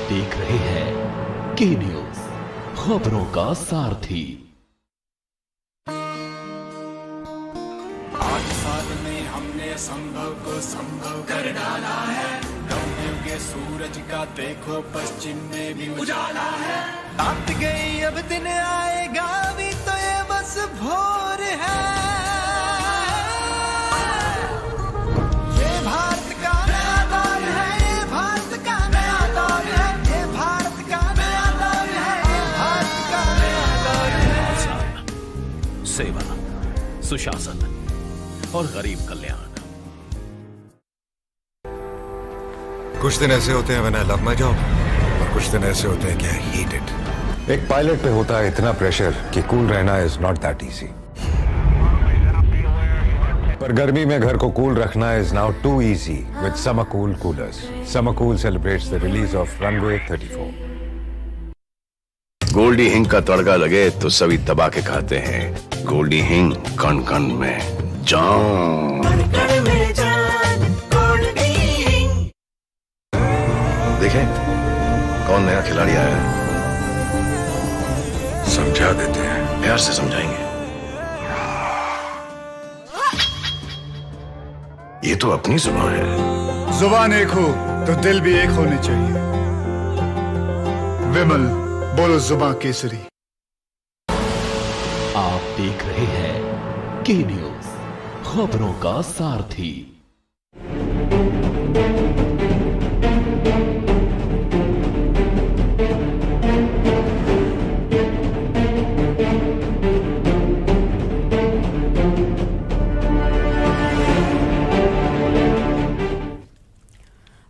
देख रहे हैं के न्यूज, खबरों का सारथी। 8 साल में हमने असंभव को संभव कर डाला है। गगन के सूरज का देखो पश्चिम में भी उजाला है। रात गई अब दिन आएगा भी, तो ये बस भोर है। ये भारत का नया दौर है, ये भारत का नया दौर है, ये भारत का नया दौर है, ये भारत का नया दौर है। सेवा, सुशासन और गरीब कल्याण। कुछ दिन ऐसे होते हैं when I love my job, और कुछ दिन ऐसे होते हैं कि आई हेट इट। एक पायलट पे होता है इतना प्रेशर कि कूल रहना इज नॉट दैट इजी। पर गर्मी में घर को कूल रखना is now too easy with Summer Cool coolers. Summer Cool celebrates the release of Runway 34। Goldie हिंग का तड़का लगे तो सभी दबा के खाते हैं। गोल्डी हिंग, कण कण में जान। देखें कौन नया खिलाड़ी आया है, समझा देते हैं, प्यार से समझाएंगे। ये तो अपनी जुबान है। जुबान एक हो तो दिल भी एक होने चाहिए। विमल, बोलो जुबान केसरी। आप देख रहे हैं के न्यूज, खबरों का सारथी।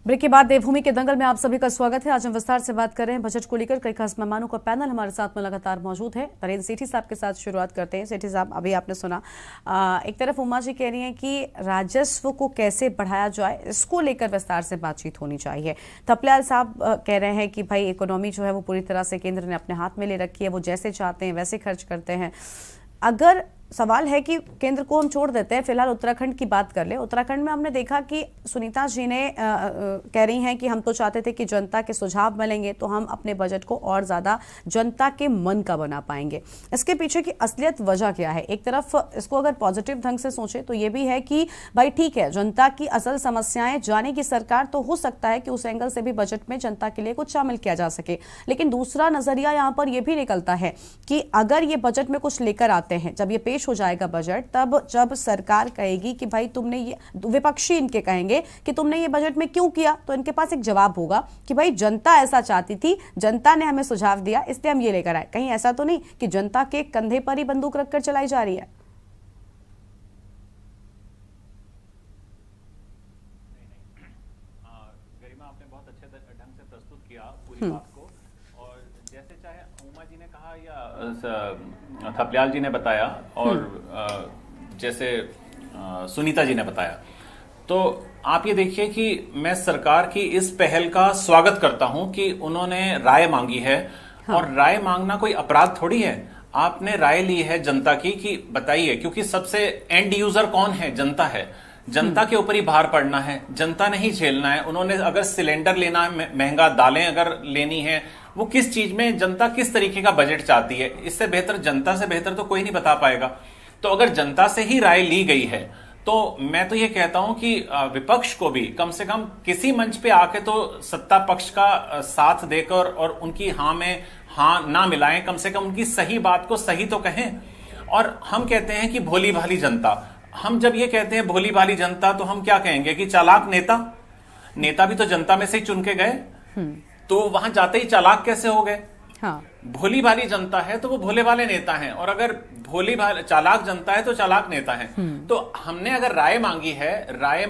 ब्रेक के बाद देवभूमि के दंगल में आप सभी का स्वागत है। आज हम विस्तार से बात कर रहे हैं बजट को लेकर। कई खास मेहमानों का पैनल हमारे साथ में लगातार मौजूद है। नरेंद्र सेठी साहब के साथ शुरुआत करते हैं। सेठी साहब, अभी आपने सुना, एक तरफ उमा जी कह रही हैं कि राजस्व को कैसे बढ़ाया जाए, इसको लेकर विस्तार से बातचीत होनी चाहिए। थपलियाल साहब कह रहे हैं कि भाई इकोनॉमी जो है वो पूरी तरह से केंद्र ने अपने हाथ में ले रखी है, वो जैसे चाहते हैं वैसे खर्च करते हैं। अगर सवाल है कि केंद्र को हम छोड़ देते हैं, फिलहाल उत्तराखंड की बात कर ले। उत्तराखंड में हमने देखा कि सुनीता जी ने कह रही हैं कि हम तो चाहते थे कि जनता के सुझाव मिलेंगे तो हम अपने बजट को और ज्यादा जनता के मन का बना पाएंगे। इसके पीछे की असलियत वजह क्या है? एक तरफ इसको अगर पॉजिटिव ढंग से सोचे तो ये भी है कि भाई ठीक है, जनता की असल समस्याएं जाने की सरकार, तो हो सकता है कि उस एंगल से भी बजट में जनता के लिए कुछ शामिल किया जा सके। लेकिन दूसरा नजरिया यहां पर यह भी निकलता है कि अगर ये बजट में कुछ लेकर आते हैं, जब ये पेश हो जाएगा बजट, तब जब सरकार कहेगी कि भाई तुमने ये, विपक्षी इनके कहेंगे कि तुमने ये बजट में क्यों किया, तो इनके पास एक जवाब होगा कि भाई जनता ऐसा चाहती थी, जनता ने हमें सुझाव दिया, इसलिए हम ये लेकर आए। कहीं ऐसा तो नहीं कि जनता के कंधे पर ही बंदूक रखकर चलाई जा रही है? गरिमा, आपने बहुत अच्छे ढंग से प्रस्तुत किया पूरी बात को, और जैसे चाहे उमा जी ने कहा या थपलियाल जी ने बताया और जैसे सुनीता जी ने बताया, तो आप ये देखिए कि मैं सरकार की इस पहल का स्वागत करता हूं कि उन्होंने राय मांगी है। हाँ। और राय मांगना कोई अपराध थोड़ी है। आपने राय ली है जनता की कि बताइए, क्योंकि सबसे एंड यूजर कौन है? जनता है। जनता के ऊपर ही भार पड़ना है, जनता ने ही झेलना है। उन्होंने अगर सिलेंडर लेना है महंगा, दालें अगर लेनी है, वो किस चीज में जनता किस तरीके का बजट चाहती है, इससे बेहतर, जनता से बेहतर तो कोई नहीं बता पाएगा। तो अगर जनता से ही राय ली गई है तो मैं तो ये कहता हूं कि विपक्ष को भी कम से कम किसी मंच पे आके तो सत्ता पक्ष का साथ देकर और उनकी हाँ में हाँ ना मिलाएं, कम से कम उनकी सही बात को सही तो कहें। और हम कहते हैं कि भोली भाली जनता, हम जब ये कहते हैं भोली भाली जनता, तो हम क्या कहेंगे कि चालाक नेता? नेता भी तो जनता में से ही चुन के गए, तो वहां जाते ही चालाक कैसे हो गए? हाँ। भोली भाली जनता है तो वो भोले भाले नेता हैं, और अगर भोली भाली चालाक जनता है तो चालाक नेता है। तो हमने अगर राय मांगी है, राय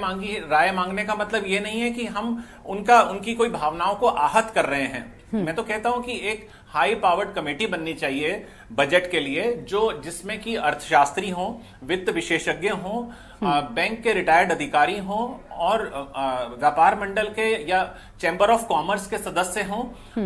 मांगने का मतलब ये नहीं है कि हम उनकी कोई भावनाओं को आहत कर रहे हैं। मैं तो कहता हूं कि एक हाई पावर्ड कमेटी बननी चाहिए बजट के लिए, जिसमें कि अर्थशास्त्री हो, वित्त विशेषज्ञ हो, बैंक के रिटायर्ड अधिकारी हो, और व्यापार मंडल के या चैम्बर ऑफ कॉमर्स के सदस्य हो,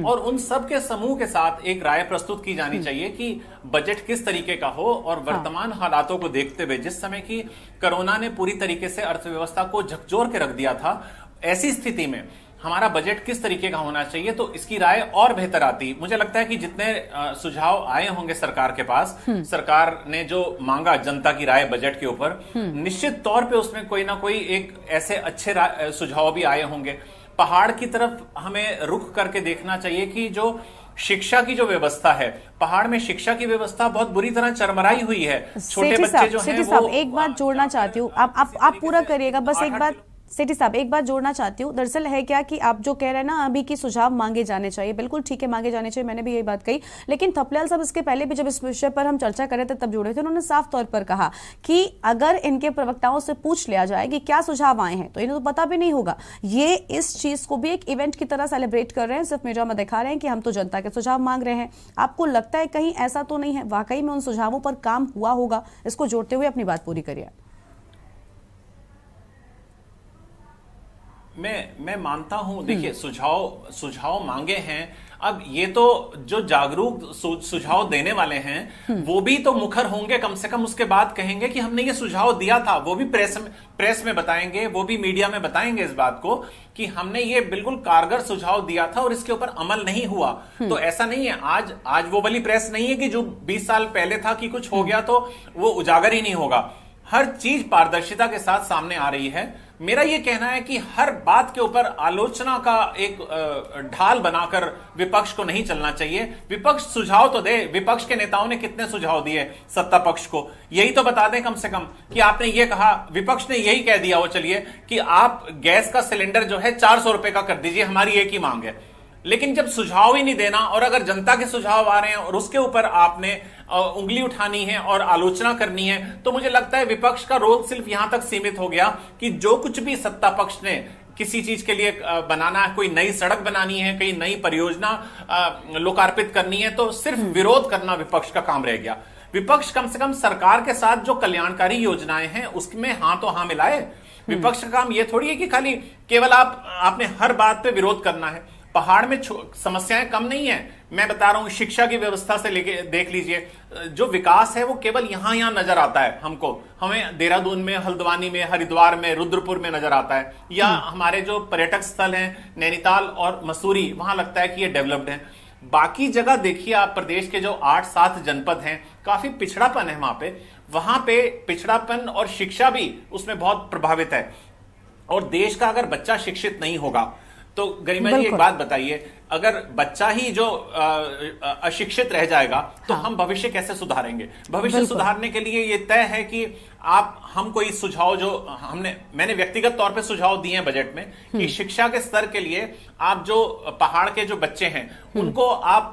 और उन सब के समूह के साथ एक राय प्रस्तुत की जानी चाहिए कि बजट किस तरीके का हो। और वर्तमान हालातों को देखते हुए, जिस समय की कोरोना ने पूरी तरीके से अर्थव्यवस्था को झकझोर के रख दिया था, ऐसी स्थिति में हमारा बजट किस तरीके का होना चाहिए, तो इसकी राय और बेहतर आती। मुझे लगता है कि जितने सुझाव आए होंगे सरकार के पास, सरकार ने जो मांगा जनता की राय बजट के ऊपर, निश्चित तौर पे उसमें कोई ना कोई एक ऐसे अच्छे सुझाव भी आए होंगे। पहाड़ की तरफ हमें रुख करके देखना चाहिए कि जो शिक्षा की जो व्यवस्था है, पहाड़ में शिक्षा की व्यवस्था बहुत बुरी तरह चरमराई हुई है। छोटे बच्चे जो हैं वो, एक बात जोड़ना चाहती हूँ, आप पूरा करिएगा, बस एक बात सेठी साहब, एक बात जोड़ना चाहती हूँ। दरअसल है क्या कि आप जो कह रहे हैं ना अभी कि सुझाव मांगे जाने चाहिए, बिल्कुल ठीक है, मांगे जाने चाहिए, मैंने भी यही बात कही। लेकिन थपलियाल साहब इसके पहले भी जब इस विषय पर हम चर्चा कर रहे थे तब जुड़े थे, उन्होंने साफ तौर पर कहा कि अगर इनके प्रवक्ताओं से पूछ लिया जाए कि क्या सुझाव आए हैं तो इन्हें तो पता भी नहीं होगा। ये इस चीज को भी एक इवेंट की तरह सेलिब्रेट कर रहे हैं, सिर्फ मीडिया में दिखा रहे हैं कि हम तो जनता के सुझाव मांग रहे हैं। आपको लगता है कहीं ऐसा तो नहीं है, वाकई में उन सुझावों पर काम हुआ होगा? इसको जोड़ते हुए अपनी बात पूरी करिए। मैं मानता हूं, देखिए सुझाव मांगे हैं। अब ये तो जो जागरूक सुझाव देने वाले हैं वो भी तो मुखर होंगे, कम से कम उसके बाद कहेंगे कि हमने ये सुझाव दिया था। वो भी प्रेस में बताएंगे, वो भी मीडिया में बताएंगे इस बात को कि हमने ये बिल्कुल कारगर सुझाव दिया था और इसके ऊपर अमल नहीं हुआ। तो ऐसा नहीं है, आज वो वाली प्रेस नहीं है कि जो 20 साल पहले था कि कुछ हो गया तो वो उजागर ही नहीं होगा। हर चीज पारदर्शिता के साथ सामने आ रही है। मेरा यह कहना है कि हर बात के ऊपर आलोचना का एक ढाल बनाकर विपक्ष को नहीं चलना चाहिए। विपक्ष सुझाव तो दे। विपक्ष के नेताओं ने कितने सुझाव दिए सत्ता पक्ष को, यही तो बता दें कम से कम कि आपने ये कहा, विपक्ष ने यही कह दिया, वो चलिए कि आप गैस का सिलेंडर जो है 400 रुपए का कर दीजिए, हमारी एक ही मांग है। लेकिन जब सुझाव ही नहीं देना और अगर जनता के सुझाव आ रहे हैं और उसके ऊपर आपने उंगली उठानी है और आलोचना करनी है, तो मुझे लगता है विपक्ष का रोल सिर्फ यहां तक सीमित हो गया कि जो कुछ भी सत्ता पक्ष ने किसी चीज के लिए बनाना है, कोई नई सड़क बनानी है, कोई नई परियोजना लोकार्पित करनी है, तो सिर्फ विरोध करना विपक्ष का काम रह गया। विपक्ष कम से कम सरकार के साथ जो कल्याणकारी योजनाएं हैं उसमें हां तो हां मिलाए। विपक्ष का काम यह थोड़ी है कि खाली केवल आपने हर बात पे विरोध करना है। पहाड़ में समस्याएं कम नहीं है। मैं बता रहा हूं, शिक्षा की व्यवस्था से लेके देख लीजिए, जो विकास है वो केवल यहां नजर आता है हमको। हमें देहरादून में, हल्द्वानी में, हरिद्वार में, रुद्रपुर में नजर आता है, या हमारे जो पर्यटक स्थल हैं नैनीताल और मसूरी, वहां लगता है कि ये डेवलप्ड है। बाकी जगह देखिए आप, प्रदेश के जो 8-7 जनपद हैं, काफी पिछड़ापन है वहां पे पिछड़ापन और शिक्षा भी उसमें बहुत प्रभावित है। और देश का अगर बच्चा शिक्षित नहीं होगा तो गरिमा जी एक बात बताइए, अगर बच्चा ही जो अशिक्षित रह जाएगा तो हम भविष्य कैसे सुधारेंगे? भविष्य सुधारने के लिए ये तय है कि हम कोई सुझाव, जो मैंने व्यक्तिगत तौर पे सुझाव दिए हैं बजट में, कि शिक्षा के स्तर के लिए आप जो पहाड़ के जो बच्चे हैं उनको आप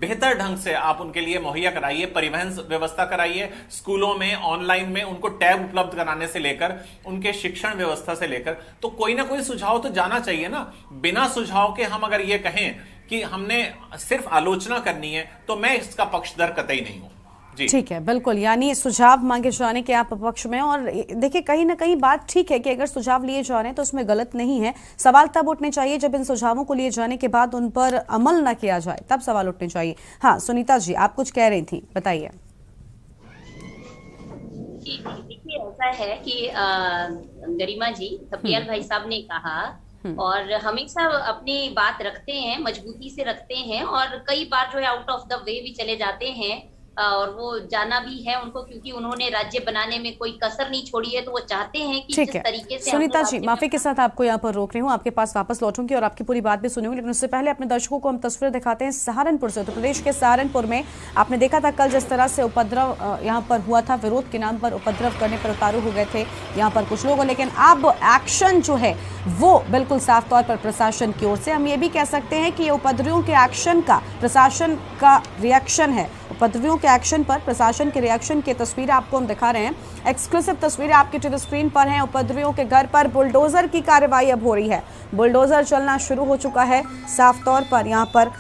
बेहतर ढंग से आप उनके लिए मुहैया कराइए, परिवहन व्यवस्था कराइए, स्कूलों में ऑनलाइन में उनको टैब उपलब्ध कराने से लेकर उनके शिक्षण व्यवस्था से लेकर, तो कोई ना कोई सुझाव तो जाना चाहिए ना। बिना सुझाव के हम अगर ये कहें कि हमने सिर्फ आलोचना करनी है तो मैं इसका पक्षधर कतई नहीं हूं। ठीक है, बिल्कुल, यानी सुझाव मांगे जाने के आप पक्ष में। और देखिए, कहीं ना कहीं बात ठीक है कि अगर सुझाव लिए जा रहे हैं तो उसमें गलत नहीं है। सवाल तब उठने चाहिए जब इन सुझावों को लिए जाने के बाद उन पर अमल ना किया जाए, तब सवाल उठने चाहिए। हाँ सुनीता जी, आप कुछ कह रही थी, बताइए। देखिए, ऐसा है कि गरिमा जी, थपलियाल भाई साहब ने कहा और हमेशा अपनी बात रखते हैं, मजबूती से रखते हैं, और कई बार जो है आउट ऑफ द वे भी चले जाते हैं, और वो जाना भी है उनको, क्योंकि उन्होंने राज्य बनाने में कोई कसर नहीं छोड़ी है, तो वो चाहते हैं कि जिस तरीके से। सुनीता जी, माफी के साथ आपको यहाँ पर रोक रही हूँ, आपके पास वापस लौटूंगी और आपकी पूरी बात भी सुनूंगी, लेकिन उससे पहले अपने दर्शकों को हम तस्वीर दिखाते हैं सहारनपुर से। उत्तर प्रदेश के सहारनपुर में आपने देखा था कल जिस तरह से उपद्रव यहाँ पर हुआ था, विरोध के नाम पर उपद्रव करने पर उतारू हो गए थे यहाँ पर कुछ लोग, लेकिन अब एक्शन जो है वो बिल्कुल साफ तौर पर प्रशासन की ओर से। हम ये भी कह सकते हैं कि उपद्रवियों के एक्शन का प्रशासन का रिएक्शन है। उपद्रवियों के एक्शन पर प्रशासन के रिएक्शन की तस्वीरें आपको हम दिखा रहे हैं, एक्सक्लूसिव तस्वीरें आपकी टीवी स्क्रीन पर हैं। उपद्रवियों के घर पर बुलडोजर की कार्रवाई अब हो रही है, बुलडोजर चलना शुरू हो चुका है। साफ तौर पर यहाँ पर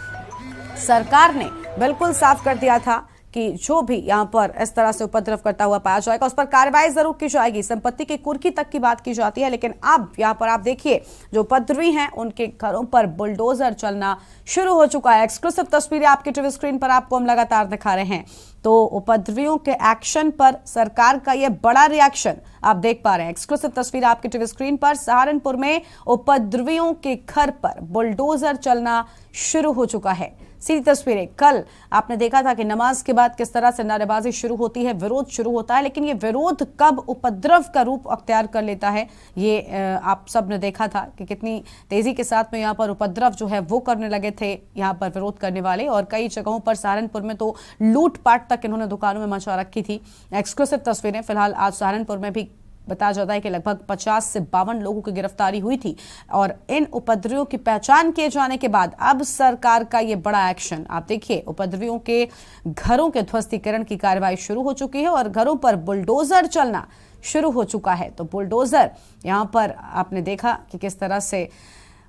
सरकार ने बिल्कुल साफ कर दिया था कि जो भी यहाँ पर इस तरह से उपद्रव करता हुआ पाया जाएगा उस पर कार्रवाई जरूर की जाएगी। संपत्ति की कुर्की तक की बात की जाती है, लेकिन अब यहाँ पर आप देखिए जो उपद्रवी हैं उनके घरों पर बुलडोजर चलना शुरू हो चुका है। एक्सक्लूसिव तस्वीरें आपकी टीवी स्क्रीन पर आपको हम लगातार दिखा रहे हैं। तो उपद्रवियों के एक्शन पर सरकार का यह बड़ा रिएक्शन आप देख पा रहे हैं। एक्सक्लूसिव तस्वीर आपकी टीवी स्क्रीन पर, सहारनपुर में उपद्रवियों के घर पर बुलडोजर चलना शुरू हो चुका है। सीधी तस्वीरें, कल आपने देखा था कि नमाज के बाद किस तरह से नारेबाजी शुरू होती है, विरोध शुरू होता है, लेकिन ये विरोध कब उपद्रव का रूप अख्तियार कर लेता है ये आप सब ने देखा था कि कितनी तेजी के साथ में यहाँ पर उपद्रव जो है वो करने लगे थे यहाँ पर विरोध करने वाले। और कई जगहों पर सहारनपुर में तो लूटपाट तक इन्होंने दुकानों में मचा रखी थी। एक्सक्लूसिव तस्वीरें फिलहाल आज सहारनपुर में भी बताया जाता है कि लगभग 50 से 52 लोगों की गिरफ्तारी हुई थी। और इन उपद्रवियों की पहचान किए जाने के बाद अब सरकार का ये बड़ा एक्शन, आप देखिए उपद्रवियों के घरों के ध्वस्तीकरण की कार्रवाई शुरू हो चुकी है और घरों पर बुलडोजर चलना शुरू हो चुका है। तो बुलडोजर यहाँ पर आपने देखा कि किस तरह से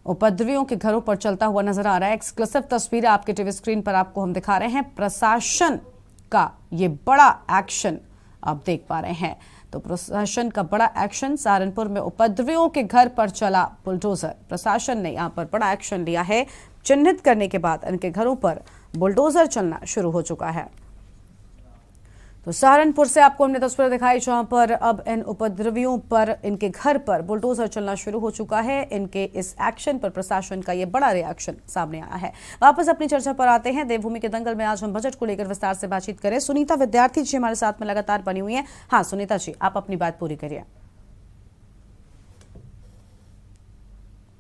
उपद्रवियों के घरों पर चलता हुआ नजर आ रहा है। एक्सक्लूसिव तस्वीरें आपके टीवी स्क्रीन पर आपको हम दिखा रहे हैं। प्रशासन का ये बड़ा एक्शन आप देख पा रहे हैं। तो प्रशासन का बड़ा एक्शन, सहारनपुर में उपद्रवियों के घर पर चला बुलडोजर। प्रशासन ने यहाँ पर बड़ा एक्शन लिया है, चिन्हित करने के बाद इनके घरों पर बुलडोजर चलना शुरू हो चुका है। तो सहारनपुर से आपको हमने तस्वीर दिखाई जहां पर अब इन उपद्रवियों पर, इनके घर पर बुलडोजर चलना शुरू हो चुका है। इनके इस एक्शन पर प्रशासन का ये बड़ा रिएक्शन सामने आया है। वापस अपनी चर्चा पर आते हैं। देवभूमि के दंगल में आज हम बजट को लेकर विस्तार से बातचीत करें। सुनीता विद्यार्थी जी हमारे साथ में लगातार बनी हुई है। हाँ सुनीता जी, आप अपनी बात पूरी करिए।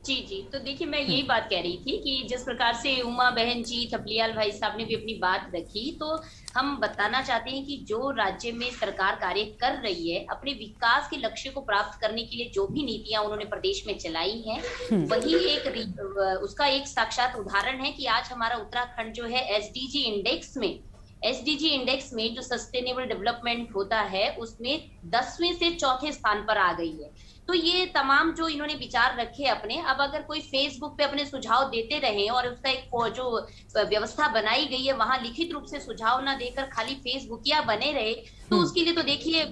जी जी, तो देखिए मैं यही बात कह रही थी कि जिस प्रकार से उमा बहन जी, थपलियाल भाई साहब ने भी अपनी बात रखी, तो हम बताना चाहते हैं कि जो राज्य में सरकार कार्य कर रही है, अपने विकास के लक्ष्य को प्राप्त करने के लिए जो भी नीतियां उन्होंने प्रदेश में चलाई हैं, वही उसका एक साक्षात उदाहरण है कि आज हमारा उत्तराखंड जो है एसडीजी इंडेक्स में जो सस्टेनेबल डेवलपमेंट होता है उसमें 10वें से 4थे स्थान पर आ गई है। तो ये तमाम जो इन्होंने विचार रखे अपने, अब अगर कोई फेसबुक पे अपने सुझाव देते रहे और उसका एक जो व्यवस्था बनाई गई है वहां लिखित रूप से सुझाव ना देकर खाली फेसबुकिया बने रहे, तो उसके लिए तो देखिए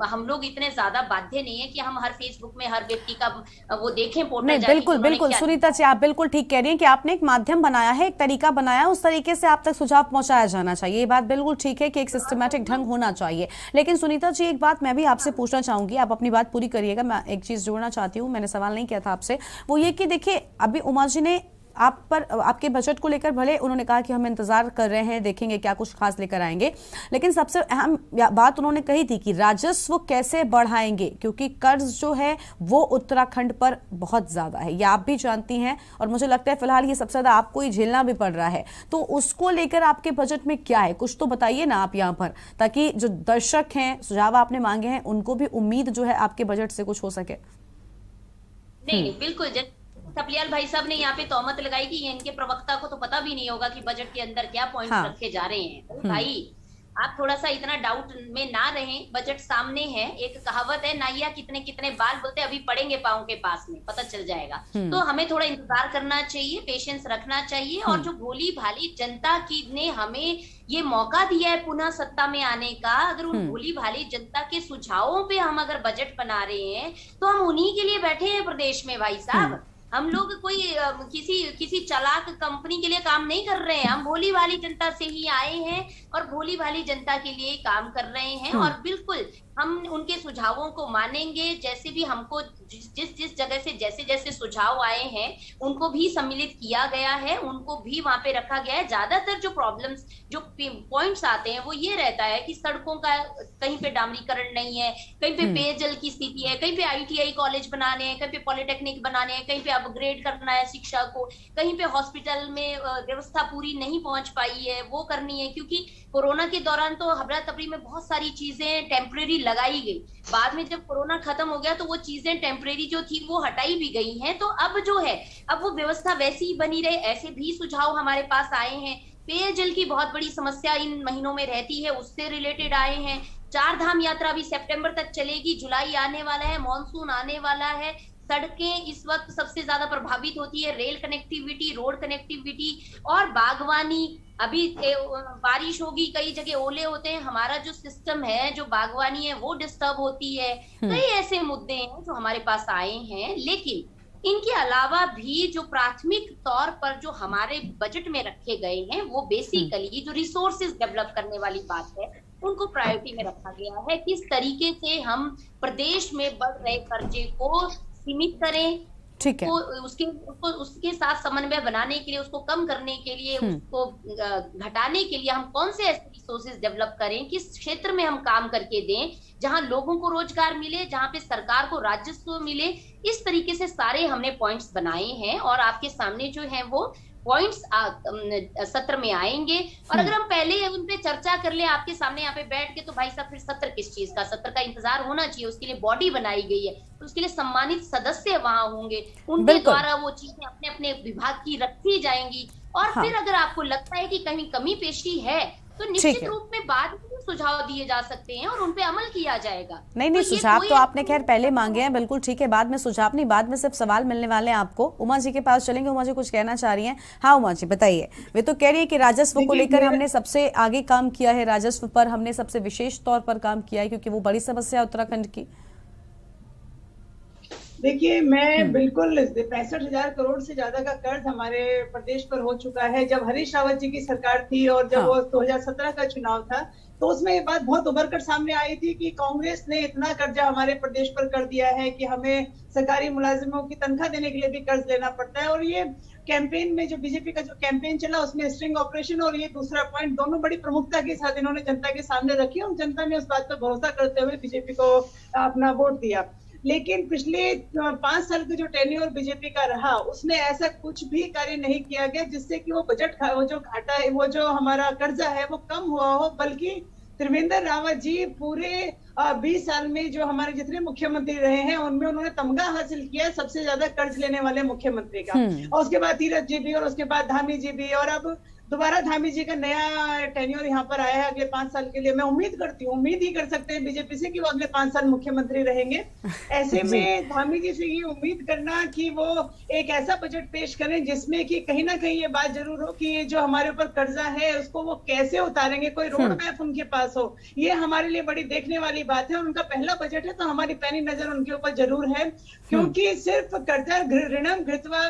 हम लोग इतने ज्यादा बाध्य नहीं है कि हम हर फेसबुक में हर व्यक्ति का वो देखें पोर्टल। नहीं, बिल्कुल बिल्कुल सुनीता जी, आप बिल्कुल ठीक कह रही हैं कि आपने एक माध्यम बनाया है, एक तरीका बनाया है, उस तरीके से आप तक सुझाव पहुंचाया जाना चाहिए। ये बात बिल्कुल ठीक है कि एक सिस्टमैटिक ढंग होना चाहिए। लेकिन सुनीता जी, एक बात मैं भी आपसे पूछना चाहूंगी, आप अपनी बात पूरी करिएगा, मैं एक चीज जोड़ना चाहती हूँ, मैंने सवाल नहीं किया था आपसे, वो ये कि देखिए अभी उमा जी ने आप पर आपके बजट को लेकर भले उन्होंने कहा कि हम इंतजार कर रहे हैं, देखेंगे क्या कुछ खास लेकर आएंगे, लेकिन सबसे अहम बात उन्होंने कही थी कि राजस्व कैसे बढ़ाएंगे, क्योंकि कर्ज जो है वो उत्तराखंड पर बहुत ज्यादा है, ये आप भी जानती हैं, और मुझे लगता है फिलहाल ये सबसे ज्यादा आपको ही झेलना भी पड़ रहा है। तो उसको लेकर आपके बजट में क्या है, कुछ तो बताइए ना आप यहाँ पर, ताकि जो दर्शक हैं, सुझाव आपने मांगे हैं, उनको भी उम्मीद जो है आपके बजट से कुछ हो सके। नहीं, बिल्कुल थपलियाल भाई साहब ने यहाँ पे तोहमत लगाई कि इनके प्रवक्ता को तो पता भी नहीं होगा कि बजट के अंदर क्या पॉइंट्स रखे जा रहे हैं। भाई आप थोड़ा सा इतना डाउट में ना रहें, बजट सामने है। एक कहावत है, नाइया कितने कितने बाल बोलते अभी पड़ेंगे पाँव के पास में, पता चल जाएगा। तो हमें थोड़ा इंतजार करना चाहिए, पेशेंस रखना चाहिए, और जो भोली भाली जनता की ने हमें ये मौका दिया है पुनः सत्ता में आने का, अगर उन भोली भाली जनता के सुझावों पे हम अगर बजट बना रहे हैं तो हम उन्हीं के लिए बैठे हैं प्रदेश में भाई साहब। हम लोग कोई किसी चालाक कंपनी के लिए काम नहीं कर रहे हैं, हम भोली भाली जनता से ही आए हैं और भोली भाली जनता के लिए काम कर रहे हैं। और बिल्कुल हम उनके सुझावों को मानेंगे, जैसे भी हमको जिस जगह से जैसे जैसे सुझाव आए हैं उनको भी सम्मिलित किया गया है, उनको भी वहां पे रखा गया है। ज्यादातर जो प्रॉब्लम्स, जो पॉइंट्स आते हैं वो ये रहता है कि सड़कों का कहीं पे डामरीकरण नहीं है, कहीं पे पेयजल की स्थिति है, कहीं पे ITI कॉलेज बनाने हैं, कहीं पे पॉलिटेक्निक बनाने हैं, कहीं पे अपग्रेड करना है शिक्षा को, कहीं पे हॉस्पिटल में व्यवस्था पूरी नहीं पहुंच पाई है, वो करनी है। क्योंकि कोरोना के दौरान तो हबरा तबरी में बहुत सारी चीजें टेम्परेरी लगाई गई, बाद में जब कोरोना खत्म हो गया तो वो चीजें टेम्परेरी जो थी वो हटाई भी गई हैं। तो अब जो है अब वो व्यवस्था वैसी ही बनी रहे, ऐसे भी सुझाव हमारे पास आए हैं। पेयजल की बहुत बड़ी समस्या इन महीनों में रहती है, उससे रिलेटेड आए हैं। 4 धाम यात्रा भी सितंबर तक चलेगी, जुलाई आने वाला है, मॉनसून आने वाला है। सड़कें इस वक्त सबसे ज्यादा प्रभावित होती है, रेल कनेक्टिविटी, रोड कनेक्टिविटी और बागवानी। अभी बारिश होगी, कई जगह ओले होते हैं, हमारा जो सिस्टम है, जो बागवानी है वो डिस्टर्ब होती है। कई ऐसे मुद्दे हैं जो हमारे पास आए हैं। लेकिन इनके अलावा भी जो प्राथमिक तौर पर जो हमारे बजट में रखे गए हैं वो बेसिकली जो रिसोर्सेज डेवलप करने वाली बात है उनको प्रायोरिटी में रखा गया है। किस तरीके से हम प्रदेश में बढ़ रहे कर्जे को सीमित करें, ठीक है, उसके साथ समन्वय बनाने के लिए, उसको कम करने के लिए, उसको घटाने के लिए हम कौन से ऐसे रिसोर्सेज डेवलप करें, किस क्षेत्र में हम काम करके दें जहां लोगों को रोजगार मिले, जहां पे सरकार को राजस्व मिले। इस तरीके से सारे हमने पॉइंट्स बनाए हैं और आपके सामने जो है वो पॉइंट्स सत्र में आएंगे। और अगर हम पहले उन पे चर्चा कर ले आपके सामने यहाँ पे बैठ के, तो भाई साहब फिर सत्र किस चीज का, सत्र का इंतजार होना चाहिए, उसके लिए बॉडी बनाई गई है, तो उसके लिए सम्मानित सदस्य वहां होंगे, उनके द्वारा वो चीजें अपने अपने विभाग की रखी जाएंगी। और फिर अगर आपको लगता है कि कहीं कमी पेशी है तो निश्चित रूप में बाद में सुझाव दिए जा सकते हैं और उन पे अमल किया जाएगा। नहीं, सुझाव तो आपने खैर पहले मांगे हैं, बिल्कुल ठीक है, बाद में सुझाव नहीं, बाद में सिर्फ सवाल मिलने वाले हैं आपको। उमा जी के पास चलेंगे, उमा जी कुछ कहना चाह रही हैं। हाँ उमा जी बताइए। वे तो कह रही है कि राजस्व को लेकर हमने सबसे आगे काम किया है, राजस्व पर हमने सबसे विशेष तौर पर काम किया है क्योंकि वो बड़ी समस्या है उत्तराखंड की। देखिए, मैं बिल्कुल 65,000 करोड़ से ज्यादा का कर्ज हमारे प्रदेश पर हो चुका है। जब हरीश रावत जी की सरकार थी और जब वो 2017 का चुनाव था तो उसमें ये बात बहुत उभर कर सामने आई थी कि कांग्रेस ने इतना कर्जा हमारे प्रदेश पर कर दिया है कि हमें सरकारी मुलाजिमों की तनख्वाह देने के लिए भी कर्ज लेना पड़ता है। और ये कैंपेन में जो बीजेपी का जो कैंपेन चला उसमें स्ट्रिंग ऑपरेशन और ये दूसरा पॉइंट दोनों बड़ी प्रमुखता के साथ इन्होंने जनता के सामने रखी और जनता ने उस बात पर भरोसा करते हुए बीजेपी को अपना वोट दिया। लेकिन पिछले 5 साल का जो टेन्योर बीजेपी का रहा उसमें ऐसा कुछ भी कार्य नहीं किया गया जिससे कि वो बजट वो जो घाटा है, वो जो हमारा कर्जा है वो कम हुआ हो, बल्कि त्रिवेंद्र रावत जी पूरे 20 साल में जो हमारे जितने मुख्यमंत्री रहे हैं उनमें उन्होंने तमगा हासिल किया सबसे ज्यादा कर्ज लेने वाले मुख्यमंत्री का। और उसके बाद तीरथ जी भी और उसके बाद धामी जी भी और अब दोबारा धामी जी का नया टेन्योर यहाँ पर आया है अगले 5 साल के लिए। मैं उम्मीद करती हूँ, उम्मीद ही कर सकते हैं बीजेपी से कि वो अगले 5 साल मुख्यमंत्री रहेंगे। ऐसे में धामी जी से ये उम्मीद करना कि वो एक ऐसा बजट पेश करें जिसमें कि कहीं ना कहीं ये बात जरूर हो कि ये जो हमारे ऊपर कर्जा है उसको वो कैसे उतारेंगे, कोई रोड मैप उनके पास हो, ये हमारे लिए बड़ी देखने वाली बात है। उनका पहला बजट है तो हमारी पैनी नजर उनके ऊपर जरूर है, क्योंकि सिर्फ कर्जा ऋणम कृत्वा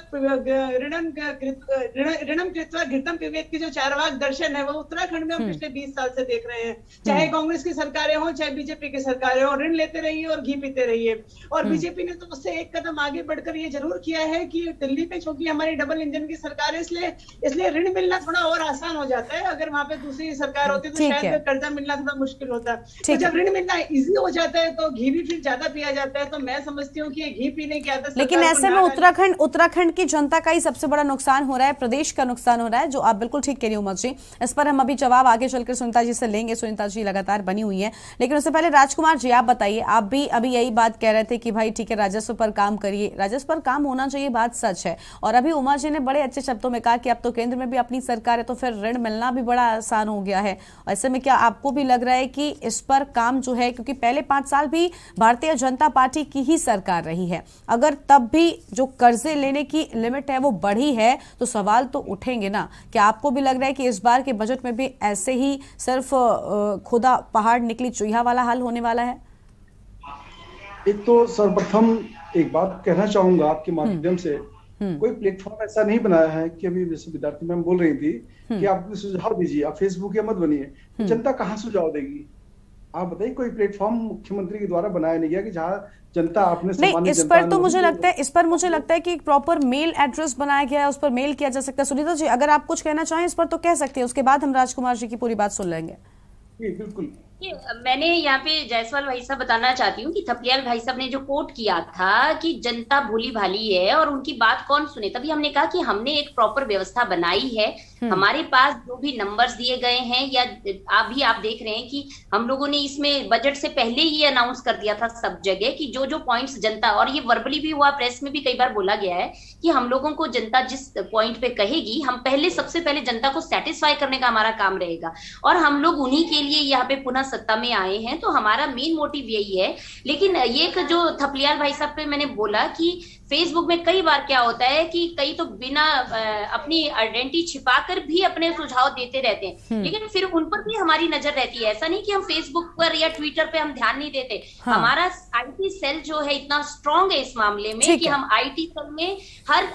घृतम पिबेत की जो चारवाक दर्शन है वो उत्तराखंड में हम पिछले 20 साल से देख रहे हैं। चाहे कांग्रेस की सरकारें हो चाहे बीजेपी की सरकारें हो, ऋण लेते रहिए और घी पीते रहिए। और बीजेपी ने तो उससे एक कदम आगे बढ़कर ये जरूर किया है कि दिल्ली में चूंकि हमारी डबल इंजन की सरकार है इसलिए ऋण मिलना थोड़ा और आसान हो जाता है। अगर वहां पे दूसरी सरकार होती तो शायद कर्जा मिलना थोड़ा मुश्किल होता। तो जब ऋण मिलना इजी हो जाता है तो घी भी फिर ज्यादा पिया जाता है। तो मैं समझती हूँ कि ये घी पीने की आदत, लेकिन ऐसे में उत्तराखंड की जनता का ही सबसे बड़ा नुकसान हो रहा है, प्रदेश का नुकसान हो रहा है, जो आप बिल्कुल ठीक कह रही उमर जी। इस पर हम अभी जवाब आगे चलकर सुनीता जी से लेंगे। सुनीता जी लगातार बनी हुई है, लेकिन उससे पहले राजकुमार जी आप बताइए, आप भी अभी यही बात कह रहे थे कि भाई ठीक है राजस्व पर काम करिए, राजस्व पर काम होना चाहिए, बात सच है। और अभी उमा जी ने बड़े अच्छे शब्दों में कहा कि अब तो केंद्र में भी अपनी सरकार है तो फिर ऋण मिलना भी बड़ा आसान हो गया है। ऐसे में क्या आपको भी लग रहा है कि इस पर काम जो है, क्योंकि पहले 5 साल भी भारतीय जनता पार्टी की ही सरकार रही है, अगर तब भी जो कर्जे लेने की लिमिट है वो बढ़ी है तो सवाल तो उठेंगे ना। क्या आपको भी लग रहा है कि इस बार के बजट में भी ऐसे ही सिर्फ खुदा पहाड़ निकली चुहिया वाला हाल होने वाला है? एक तो सर्वप्रथम एक बात कहना चाहूंगा आपके माध्यम से, कोई प्लेटफॉर्म ऐसा नहीं बनाया है कि अभी जैसे विद्यार्थी मैम बोल रही थी कि आप सुझाव दीजिए, आप फेसबुक या मत बनिए, जनता कहाँ सुझाव देगी? आप बताइए, कोई प्लेटफॉर्म मुख्यमंत्री के द्वारा बनाया नहीं गया कि जहाँ जनता अपने नहीं, इस पर तो मुझे लगता है कि एक प्रॉपर मेल एड्रेस बनाया गया है, उस पर मेल किया जा सकता है। सुनीता जी अगर आप कुछ कहना चाहें इस पर तो कह सकते हैं, उसके बाद हम राजकुमार जी की पूरी बात सुन लेंगे। बिल्कुल। मैंने यहाँ पे जायसवाल भाई साहब बताना चाहती हूँ कि थपलियाल भाई साहब ने जो कोट किया था कि जनता भोली भाली है और उनकी बात कौन सुने, तभी हमने कहा कि हमने एक प्रॉपर व्यवस्था बनाई है। हमारे पास जो भी नंबर्स दिए गए हैं या आप देख रहे हैं कि हम लोगों ने इसमें बजट से पहले ही अनाउंस कर दिया था सब जगह कि जो जो पॉइंट्स जनता, और ये वर्बली भी हुआ, प्रेस में भी कई बार बोला गया है कि हम लोगों को जनता जिस पॉइंट पे कहेगी हम सबसे पहले जनता को सेटिस्फाई करने का हमारा काम रहेगा। और हम लोग उन्हीं के लिए यहाँ पे पुनः सत्ता में आए हैं, तो हमारा मेन मोटिव यही है। लेकिन ये जो थपलियाल भाई साहब पे मैंने बोला कि फेसबुक में कई बार क्या होता है कि कई तो बिना अपनी आइडेंटिटी छिपाकर भी अपने सुझाव देते रहते हैं, लेकिन फिर उन पर भी हमारी नजर रहती है। ऐसा नहीं कि हम फेसबुक पर या ट्विटर पे हम ध्यान नहीं देते। हाँ। हमारा आईटी सेल जो है इतना स्ट्रांग है इस मामले में कि हम आईटी सेल में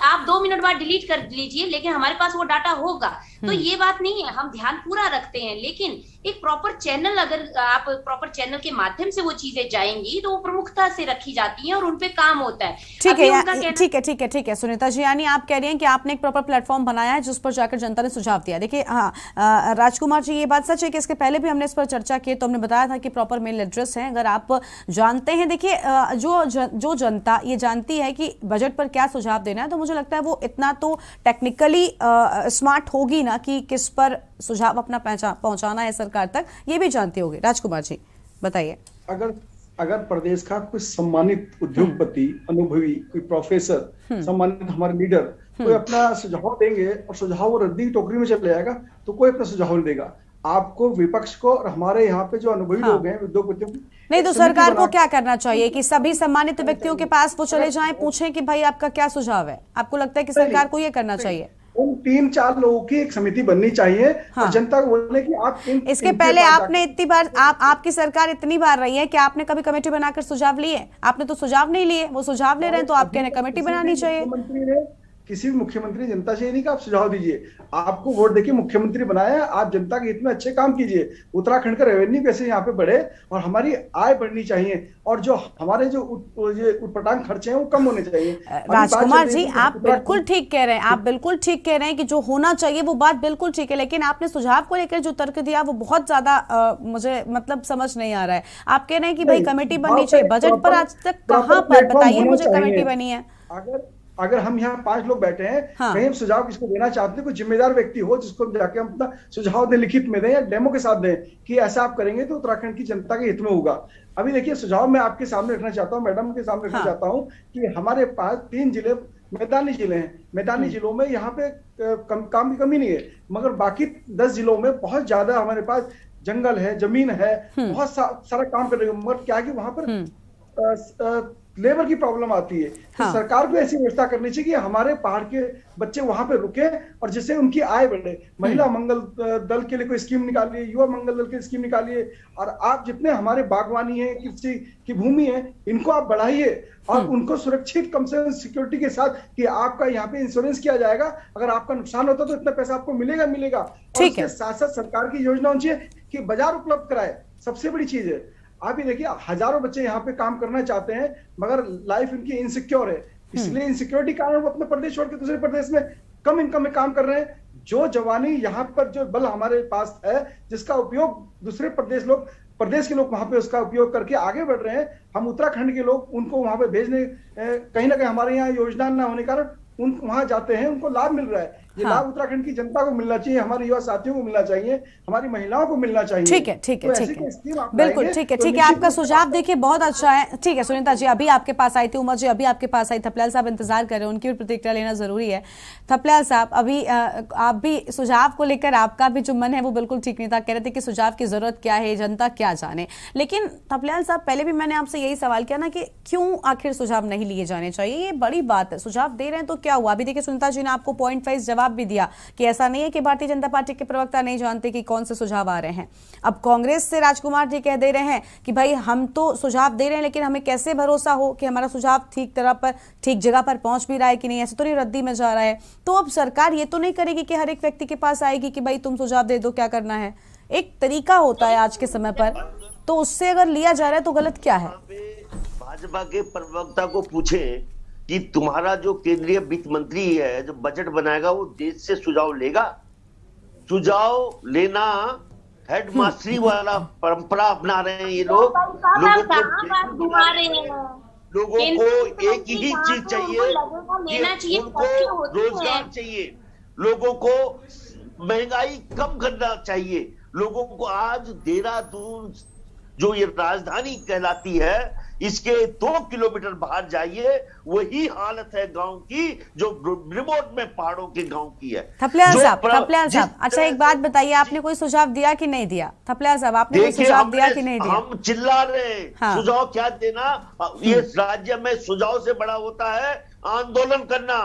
आप 2 मिनट बाद डिलीट कर लीजिए, लेकिन हमारे पास वो डाटा होगा। तो ये बात नहीं है, हम ध्यान पूरा रखते हैं, लेकिन एक प्रॉपर चैनल, अगर आप प्रॉपर चैनल के माध्यम से वो चीजें जाएंगी तो वो प्रमुखता से रखी जाती हैं और उनपे काम होता है। ठीक है सुनीता जी, यानी आप कह रही हैं कि आपने एक प्रॉपर प्लेटफॉर्म बनाया है जिस पर जाकर जनता ने सुझाव दिया। देखिए हाँ राजकुमार जी, ये बात सच है कि इसके पहले भी हमने इस पर चर्चा की तो हमने बताया था कि प्रॉपर मेल एड्रेस है। अगर आप जानते हैं, देखिए जो जनता ये जानती है कि बजट पर क्या सुझाव देना है, तो मुझे लगता है वो इतना तो टेक्निकली स्मार्ट होगी ना कि किस पर सुझाव अपना पहुंचाना है सरकार तक, ये भी जानती होगी। राजकुमार जी बताइए। अगर प्रदेश का कोई सम्मानित उद्योगपति, अनुभवी, कोई प्रोफेसर, सम्मानित हमारे लीडर कोई अपना सुझाव देंगे और सुझाव रद्दी की टोकरी में चल जाएगा तो कोई अपना सुझाव नहीं देगा। आपको, विपक्ष को और हमारे यहाँ पे जो अनुभवी लोग हैं उद्योगपतियों नहीं, तो सरकार को क्या करना चाहिए कि सभी सम्मानित व्यक्तियों के पास वो चले जाएं, पूछें कि भाई आपका क्या सुझाव है? आपको लगता है कि सरकार को ये करना चाहिए? उन 3-4 लोगों की एक समिति बननी चाहिए। हाँ। और जनता को बोलने की आप इसके पहले आपने इतनी बार आपकी सरकार इतनी बार रही है कि आपने कभी कमेटी बनाकर सुझाव लिए? आपने तो सुझाव नहीं लिए, वो सुझाव ले रहे हैं तो आप कहने कमेटी बनानी चाहिए। किसी भी मुख्यमंत्री जनता से नहीं कि आप सुझाव दीजिए, आपको वोट देके मुख्यमंत्री बनाया, आप जनता के हित में अच्छे काम कीजिए। उत्तराखंड का रेवेन्यू कैसे यहाँ पे बढ़े और हमारी आय बढ़नी चाहिए और जो हमारे जो उटपटांग खर्चे हैं वो कम होने चाहिए। राजकुमार जी आप बिल्कुल ठीक कह रहे हैं, आप बिल्कुल ठीक कह रहे हैं कि जो होना चाहिए वो बात बिल्कुल ठीक है, लेकिन आपने सुझाव को लेकर जो तर्क दिया वो बहुत ज्यादा मुझे मतलब समझ नहीं आ रहा है। आप कह रहे हैं कि भाई कमेटी बननी चाहिए, बजट पर आज तक कहाँ पर बताइए मुझे कमेटी बनी है? अगर हम यहाँ 5 लोग बैठे हैं, हाँ। कहीं हम सुझाव किसको देना चाहते हैं, कोई जिम्मेदार व्यक्ति हो जिसको जाके हम अपना सुझाव दें, लिखित में दें या डेमो के साथ दें कि ऐसा आप करेंगे तो उत्तराखंड की जनता के हित में होगा। अभी देखिए सुझाव मैं आपके सामने रखना चाहता हूँ, मैडम के सामने रखना चाहता हूँ कि हमारे पास 3 जिले मैदानी जिले हैं, मैदानी जिलों में यहाँ पे काम की कमी नहीं है, मगर बाकी 10 जिलों में बहुत ज्यादा हमारे पास जंगल है, जमीन है, बहुत सारा काम करने को, मगर क्या कि वहां पर लेबर की प्रॉब्लम आती है। तो सरकार को ऐसी व्यवस्था करनी चाहिए कि हमारे पहाड़ के बच्चे वहां पे रुके और जिससे उनकी आय बढ़े। महिला मंगल दल के लिए कोई स्कीम निकालिए, युवा मंगल दल की स्कीम निकालिए, और आप जितने हमारे बागवानी है, कृषि की भूमि है, इनको आप बढ़ाइए और उनको सुरक्षित कम से कम सिक्योरिटी के साथ कि आपका यहाँ पे इंश्योरेंस किया जाएगा, अगर आपका नुकसान होता तो इतना पैसा आपको मिलेगा। और इसके साथ साथ सरकार की योजना होनी चाहिए कि बाजार उपलब्ध कराए, सबसे बड़ी चीज है। आप ये देखिए, हजारों बच्चे यहाँ पे काम करना चाहते हैं मगर लाइफ इनकी इनसिक्योर है, इसलिए इनसिक्योरिटी कारण वो अपने प्रदेश छोड़ के दूसरे प्रदेश में कम इनकम में काम कर रहे हैं। जो जवानी यहाँ पर जो बल हमारे पास है, जिसका उपयोग दूसरे प्रदेश के लोग वहां पे उसका उपयोग करके आगे बढ़ रहे हैं, हम उत्तराखंड के लोग उनको वहां पे भेजने कहीं ना कहीं हमारे यहाँ योजना न होने कारण उन वहां जाते हैं, उनको लाभ मिल रहा है। ये लाभ उत्तराखंड की जनता को मिलना चाहिए, हमारे युवा साथियों को मिलना चाहिए, हमारी महिलाओं को मिलना चाहिए। ठीक है, बिल्कुल ठीक है। आपका सुझाव देखिए बहुत अच्छा है। ठीक है सुनीता जी, अभी आपके पास आई थी, उमर जी अभी आपके पास आई, थपलियाल साहब इंतजार कर रहे हैं, उनकी भी प्रतिक्रिया लेना जरूरी है। थपलियाल साहब, अभी आप भी सुझाव को लेकर आपका भी जो मन है वो बिल्कुल ठीक नहीं था, कह रहे थे कि सुझाव की जरूरत क्या है, जनता क्या जाने। लेकिन थपलियाल साहब, पहले भी मैंने आपसे यही सवाल किया ना कि क्यों आखिर सुझाव नहीं लिए जाने चाहिए, ये बड़ी बात है। सुझाव दे रहे हैं तो क्या हुआ? अभी देखिए सुनीता जी ने आपको पॉइंट वाइज जवाब भी दिया कि ऐसा नहीं है कि भारतीय जनता पार्टी के प्रवक्ता नहीं जानते कि कौन से सुझाव आ रहे हैं। अब कांग्रेस से राजकुमार जी कह दे रहे हैं कि भाई हम तो सुझाव दे रहे हैं, लेकिन हमें कैसे भरोसा हो कि हमारा सुझाव ठीक जगह पर पहुंच भी रहा है कि नहीं, ऐसे तो नहीं रद्दी में जा रहा है। तो अब सरकार ये तो नहीं करेगी कि हर एक व्यक्ति के पास आएगी कि भाई तुम सुझाव दे दो, क्या करना है। एक तरीका होता है आज के समय पर, तो उससे अगर लिया जा रहा है तो गलत क्या है? भाजपा के प्रवक्ता को पूछे कि तुम्हारा जो केंद्रीय वित्त मंत्री है, जो बजट बनाएगा, वो देश से सुझाव लेगा? सुझाव लेना हेडमास्टरी वाला परंपरा अपना रहे हैं ये लोग। लोगों को एक ही चीज चाहिए कि उनको रोजगार चाहिए, लोगों को महंगाई कम करना चाहिए, लोगों को आज देहरादून जो ये राजधानी कहलाती है, इसके 2 किलोमीटर बाहर जाइए, वही हालत है गांव की जो रिमोट में पहाड़ों के गांव की है। थपलियाल साहब, अच्छा एक बात बताइए, आपने कोई सुझाव दिया कि नहीं दिया? थपलियाल साहब, आपने कोई सुझाव दिया कि नहीं दिया? हम चिल्ला रहे हैं, हाँ। सुझाव क्या देना? ये राज्य में सुझाव से बड़ा होता है आंदोलन करना।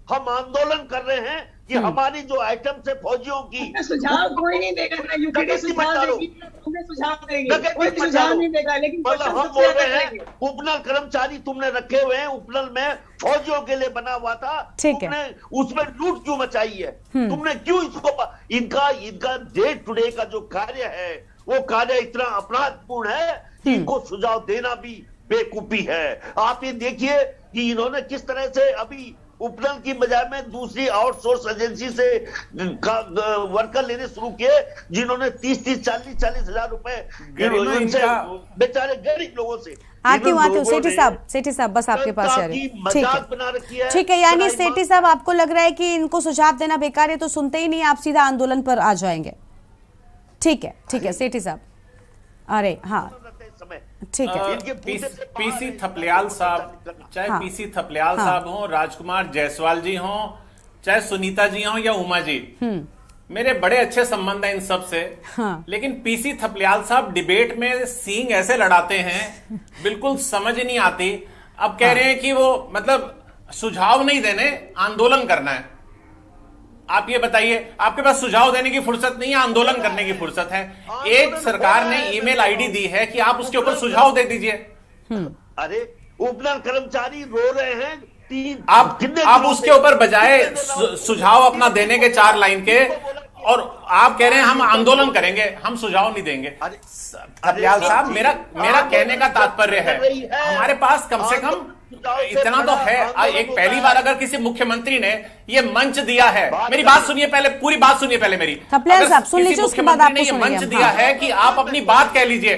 हम आंदोलन कर रहे हैं कि हमारी जो आइटम से फौजियों की सुझाव कोई नहीं देगा ना, यूपीडी सुझाव देगी, तुमने सुझाव देंगे, कोई सुझाव नहीं देगा। लेकिन हम बोल रहे हैं उपनल कर्मचारी तुमने रखे हुए हैं, उपनल में फौजियों के लिए बना हुआ था, तुमने उसमें लूट क्यों मचाई है? तुमने क्यों इसको, इनका डे टू डे का जो कार्य है वो कार्य इतना अपराधपूर्ण है कि इनको सुझाव देना भी बेवकूफी है। आप ये देखिए कि इन्होंने किस तरह से अभी उपनल की बजाय में दूसरी आउटसोर्स एजेंसी से वर्कर लेने शुरू किए, जिन्होंने 30-30, 40-40 हजार रुपए बेचारे गरीब लोगों से। आती हूँ सेठी साहब बस आपके पास आ रही है। ठीक है, यानी सेठी साहब आपको लग रहा है कि इनको सुझाव देना बेकार है, तो सुनते ही नहीं, आप सीधा आंदोलन पर आ जाएंगे। ठीक है सेठी साहब, अरे हाँ ठीक है। पीसी थपलियाल साहब, चाहे पीसी थपलियाल साहब हो, राजकुमार जायसवाल जी हो, चाहे सुनीता जी हो या उमा जी, मेरे बड़े अच्छे संबंध हैं इन सब से। लेकिन पीसी थपलियाल साहब डिबेट में सींग ऐसे लड़ाते हैं, बिल्कुल समझ नहीं आती। अब कह रहे हैं कि वो मतलब सुझाव नहीं देने, आंदोलन करना है। आप ये बताइए, आपके पास सुझाव देने की फुर्सत नहीं है, आंदोलन करने की फुर्सत है। एक सरकार ने ईमेल आईडी दी है कि आप उसके ऊपर सुझाव दे दीजिए। अरे उपनल कर्मचारी रो रहे हैं, आप उसके ऊपर बजाय सुझाव अपना देने के 4 लाइन के, और आप कह रहे हैं हम आंदोलन करेंगे, हम सुझाव नहीं देंगे। थपलियाल साहब, मेरा कहने का तात्पर्य है, हमारे पास कम से कम इतना तो है। एक पहली बार अगर किसी मुख्यमंत्री ने ये मंच दिया है, मेरी बात सुनिए पहले, पूरी बात सुनिए पहले मेरी। थपलियाल साहब सुन लीजिए, उसके बाद आपको ये मंच दिया है कि आप अपनी बात कह लीजिए।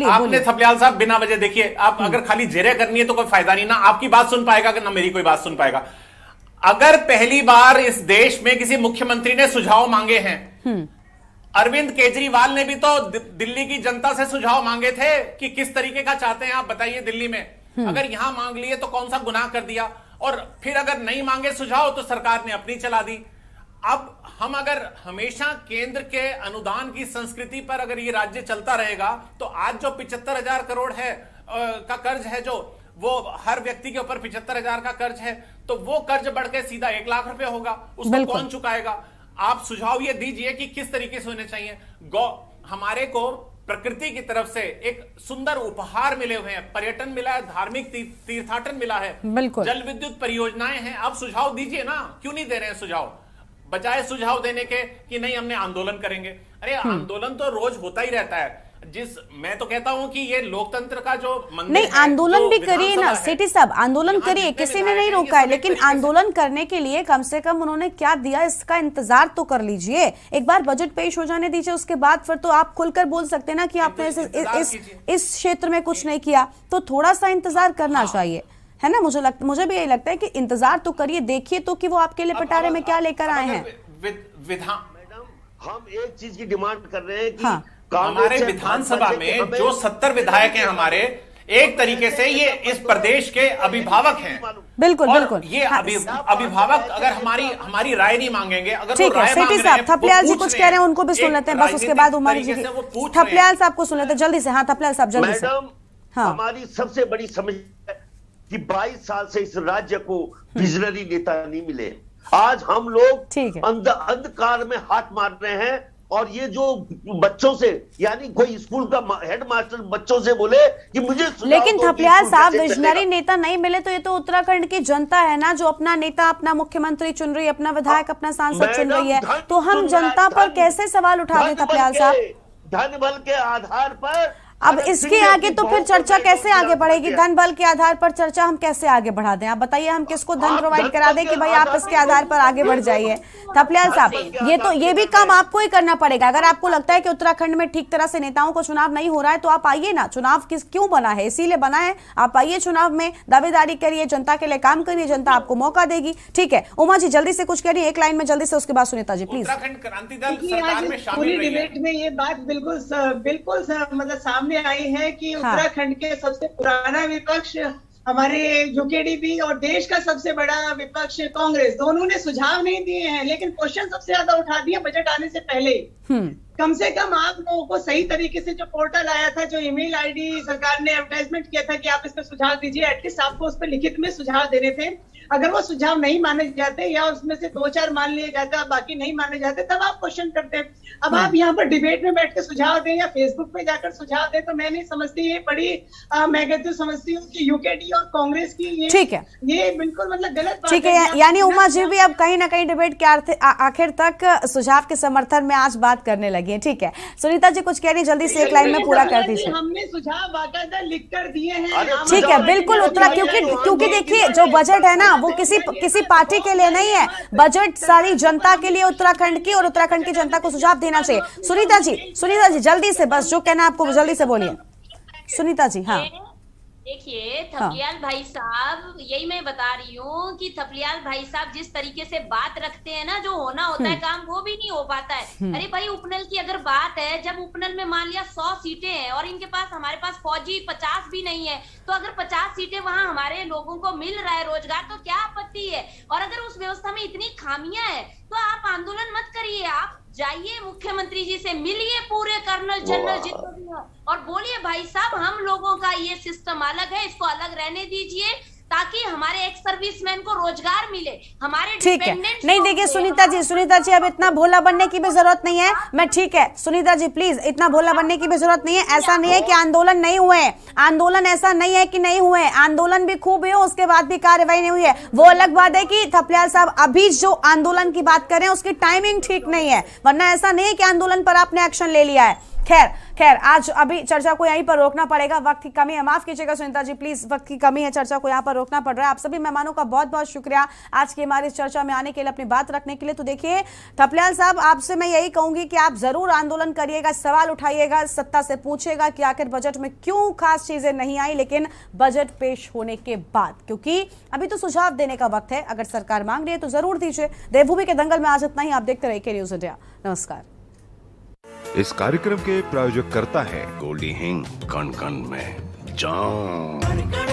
आपने थपलियाल साहब बिना वजह, देखिए आप अगर खाली जेरे करनी है तो कोई फायदा नहीं, ना आपकी बात सुन पाएगा ना मेरी कोई बात सुन पाएगा। अगर पहली बार इस देश में किसी मुख्यमंत्री ने सुझाव मांगे हैं अरविंद केजरीवाल ने भी तो दिल्ली की जनता से सुझाव मांगे थे कि किस तरीके का चाहते हैं आप बताइए दिल्ली में। अगर यहां मांग लिए तो कौन सा गुनाह कर दिया, और फिर अगर नहीं मांगे सुझाव तो सरकार ने अपनी चला दी। अब हम अगर हमेशा केंद्र के अनुदान की संस्कृति पर अगर ये राज्य चलता रहेगा तो आज जो 75,000 करोड़ है का कर्ज है, जो वो हर व्यक्ति के ऊपर 75,000 का कर्ज है, तो वो कर्ज बढ़ के सीधा 1 लाख रुपए होगा, उसको कौन चुकाएगा? आप सुझाव ये दीजिए कि किस तरीके से होने चाहिए। हमारे को प्रकृति की तरफ से एक सुंदर उपहार मिले हुए हैं, पर्यटन मिला है, धार्मिक तीर्थाटन मिला है, जल विद्युत परियोजनाएं हैं। आप सुझाव दीजिए ना, क्यों नहीं दे रहे हैं सुझाव? बजाय सुझाव देने के कि नहीं हमने आंदोलन करेंगे। अरे आंदोलन तो रोज होता ही रहता है। मैं तो कहता हूं कि ये लोकतंत्र का जो मंदिर नहीं, आंदोलन भी करिए ना सेठी साहब, आंदोलन करिए, किसी ने नहीं रोका है, लेकिन आंदोलन करने के लिए कम से कम उन्होंने क्या दिया इसका इंतजार तो कर लीजिए। एक बार बजट पेश हो जाने दीजिए, उसके बाद फिर तो आप खुलकर बोल सकते हैं ना कि आपने इस क्षेत्र में कुछ नहीं किया। तो थोड़ा सा इंतजार करना चाहिए, है ना। मुझे भी यही लगता है कि इंतजार तो करिए, देखिए तो कि वो आपके लिए पिटारे में क्या लेकर आए हैं। मैडम, हम एक चीज की डिमांड कर रहे हैं कि हमारे विधानसभा में जो 70 विधायक हैं हमारे, एक तरीके से ये इस प्रदेश के अभिभावक हैं। बिल्कुल बिल्कुल, ये अभिभावक अगर हमारी राय नहीं मांगेंगे, अगर ठीक है सेठी साहब, थपलियाल जी कुछ कह रहे हैं, उनको भी सुन लेते हैं, बस उसके बाद उमर जी, थपलियाल साहब को सुन लेते हैं जल्दी से। हाँ थपलियाल साहब जल्दी से। हाँ, हमारी सबसे बड़ी समस्या है कि 22 साल से इस राज्य को विजनरी नेता नहीं मिले। आज हम लोग अंधकार में हाथ मार रहे हैं, और ये जो बच्चों से, यानी कोई स्कूल का हेडमास्टर बच्चों से बोले कि मुझे, लेकिन थपलियाल साहब विजनरी नेता नहीं मिले तो ये तो उत्तराखंड की जनता है ना, जो अपना नेता, अपना मुख्यमंत्री चुन रही है, अपना विधायक, अपना सांसद चुन रही है। तो हम जनता पर कैसे सवाल उठा दें थपलियाल साहब? धन बल के आधार पर अब इसके आगे तो फिर चर्चा कैसे आगे बढ़ेगी? धन बल के आधार पर चर्चा हम कैसे आगे बढ़ा दें? आप बताइए, हम किसको धन प्रोवाइड करा दें कि भाई आप इसके आधार पर आगे बढ़ जाइए? थपलियाल साहब, ये भी काम आपको ही करना पड़ेगा। अगर आपको लगता है कि उत्तराखंड में ठीक तरह से नेताओं को चुनाव नहीं हो रहा है तो आप आइए ना। चुनाव क्यों बना है? इसीलिए बना है। आप आइए चुनाव में, दावेदारी करिए, जनता के लिए काम करिए, जनता आपको मौका देगी। ठीक है, उमा जी जल्दी से कुछ करिए, एक लाइन में जल्दी से, उसके बाद सुनीता जी प्लीज। उत्तराखंड क्रांति दल सरकार में शामिल डिबेट में ये बात बिल्कुल मतलब सामने आई है कि उत्तराखंड के सबसे पुराना विपक्ष हमारे यूकेडीपी और देश का सबसे बड़ा विपक्ष कांग्रेस, दोनों ने सुझाव नहीं दिए हैं, लेकिन क्वेश्चन सबसे ज्यादा उठा दिया बजट आने से पहले। कम से कम आप लोगों को सही तरीके से जो पोर्टल आया था, जो ईमेल आईडी सरकार ने एडवर्टाइजमेंट किया था कि आप इस पर सुझाव दीजिए, एटलीस्ट आपको उस पर लिखित में सुझाव देने थे। अगर वो सुझाव नहीं माने जाते या उसमें से 2-4 मान लिए जाते, बाकी नहीं माने जाते, तब आप क्वेश्चन करते। अब आप यहाँ पर डिबेट में बैठ के सुझाव दें या फेसबुक पे जाकर सुझाव दें, तो मैं नहीं समझती, ये बड़ी मैं कहती समझती हूँ कि यूकेडी और कांग्रेस की ठीक है, ये बिल्कुल मतलब गलत बात ठीक है। यानी उमा जी भी अब कहीं ना कहीं डिबेट के आखिर तक सुझाव के समर्थन में आज बात करने लगी है। ठीक है, सुनीता जी कुछ कह रही, जल्दी से एक लाइन में पूरा कर दीजिए। हमने सुझाव बाकायदा लिख कर दिए हैं। ठीक है, बिल्कुल क्योंकि देखिए जो बजट है ना वो किसी पार्टी के लिए नहीं है, बजट सारी जनता के लिए, उत्तराखंड की, और उत्तराखंड की जनता को सुझाव देना चाहिए। सुनीता जी जल्दी से, बस जो कहना है आपको जल्दी से बोलिए। सुनीता जी हाँ देखिए थपलियाल भाई साहब, यही मैं बता रही हूँ कि थपलियाल भाई साहब जिस तरीके से बात रखते हैं ना, जो होना होता है काम वो भी नहीं हो पाता है। अरे भाई उपनल की अगर बात है, जब उपनल में मान लिया 100 सीटें हैं और इनके पास, हमारे पास फौजी 50 भी नहीं है, तो अगर 50 सीटें वहां हमारे लोगों को मिल रहा है रोजगार, तो क्या आपत्ति है? और अगर उस व्यवस्था में इतनी खामियां है तो आप आंदोलन मत करिए, आप जाइए मुख्यमंत्री जी से मिलिए, पूरे कर्नल जनरल जितने भी हैं, और बोलिए भाई साहब हम लोगों का ये सिस्टम अलग है, इसको अलग रहने दीजिए, ताकि हमारे एक्स सर्विसमैन को रोजगार मिले, हमारे ठीक है। नहीं देखिए सुनीता जी अब इतना भोला बनने की भी जरूरत नहीं है। मैं ठीक है सुनीता जी प्लीज, इतना भोला बनने की भी जरूरत नहीं है। ऐसा नहीं है कि आंदोलन नहीं हुए, आंदोलन ऐसा नहीं है कि नहीं हुए, आंदोलन भी खूब हुए, उसके बाद भी कार्रवाई नहीं हुई है। वो अलग बात है कि थपलियाल साहब अभी जो आंदोलन की बात कर रहे हैं उसकी टाइमिंग ठीक नहीं है, वरना ऐसा नहीं है कि आंदोलन पर आपने एक्शन ले लिया है। खैर आज अभी चर्चा को यहीं पर रोकना पड़ेगा, वक्त की कमी है, माफ कीजिएगा सुनीता जी प्लीज, वक्त की कमी है, चर्चा को यहाँ पर रोकना पड़ रहा है। आप सभी मेहमानों का बहुत बहुत शुक्रिया आज की हमारी चर्चा में आने के लिए, अपनी बात रखने के लिए। तो देखिए थपलियाल साहब, आपसे मैं यही कहूंगी कि आप जरूर आंदोलन करिएगा, सवाल उठाइएगा, सत्ता से पूछेगा कि आखिर बजट में क्यों खास चीजें नहीं आई, लेकिन बजट पेश होने के बाद, क्योंकि अभी तो सुझाव देने का वक्त है। अगर सरकार मांग रही है तो जरूर दीजिए। देवभूमि के दंगल में आज इतना ही। आप देखते रहिए के न्यूज़ इंडिया। नमस्कार। इस कार्यक्रम के प्रायोजक करता है गोल्डी हिंग, कण कण में जान।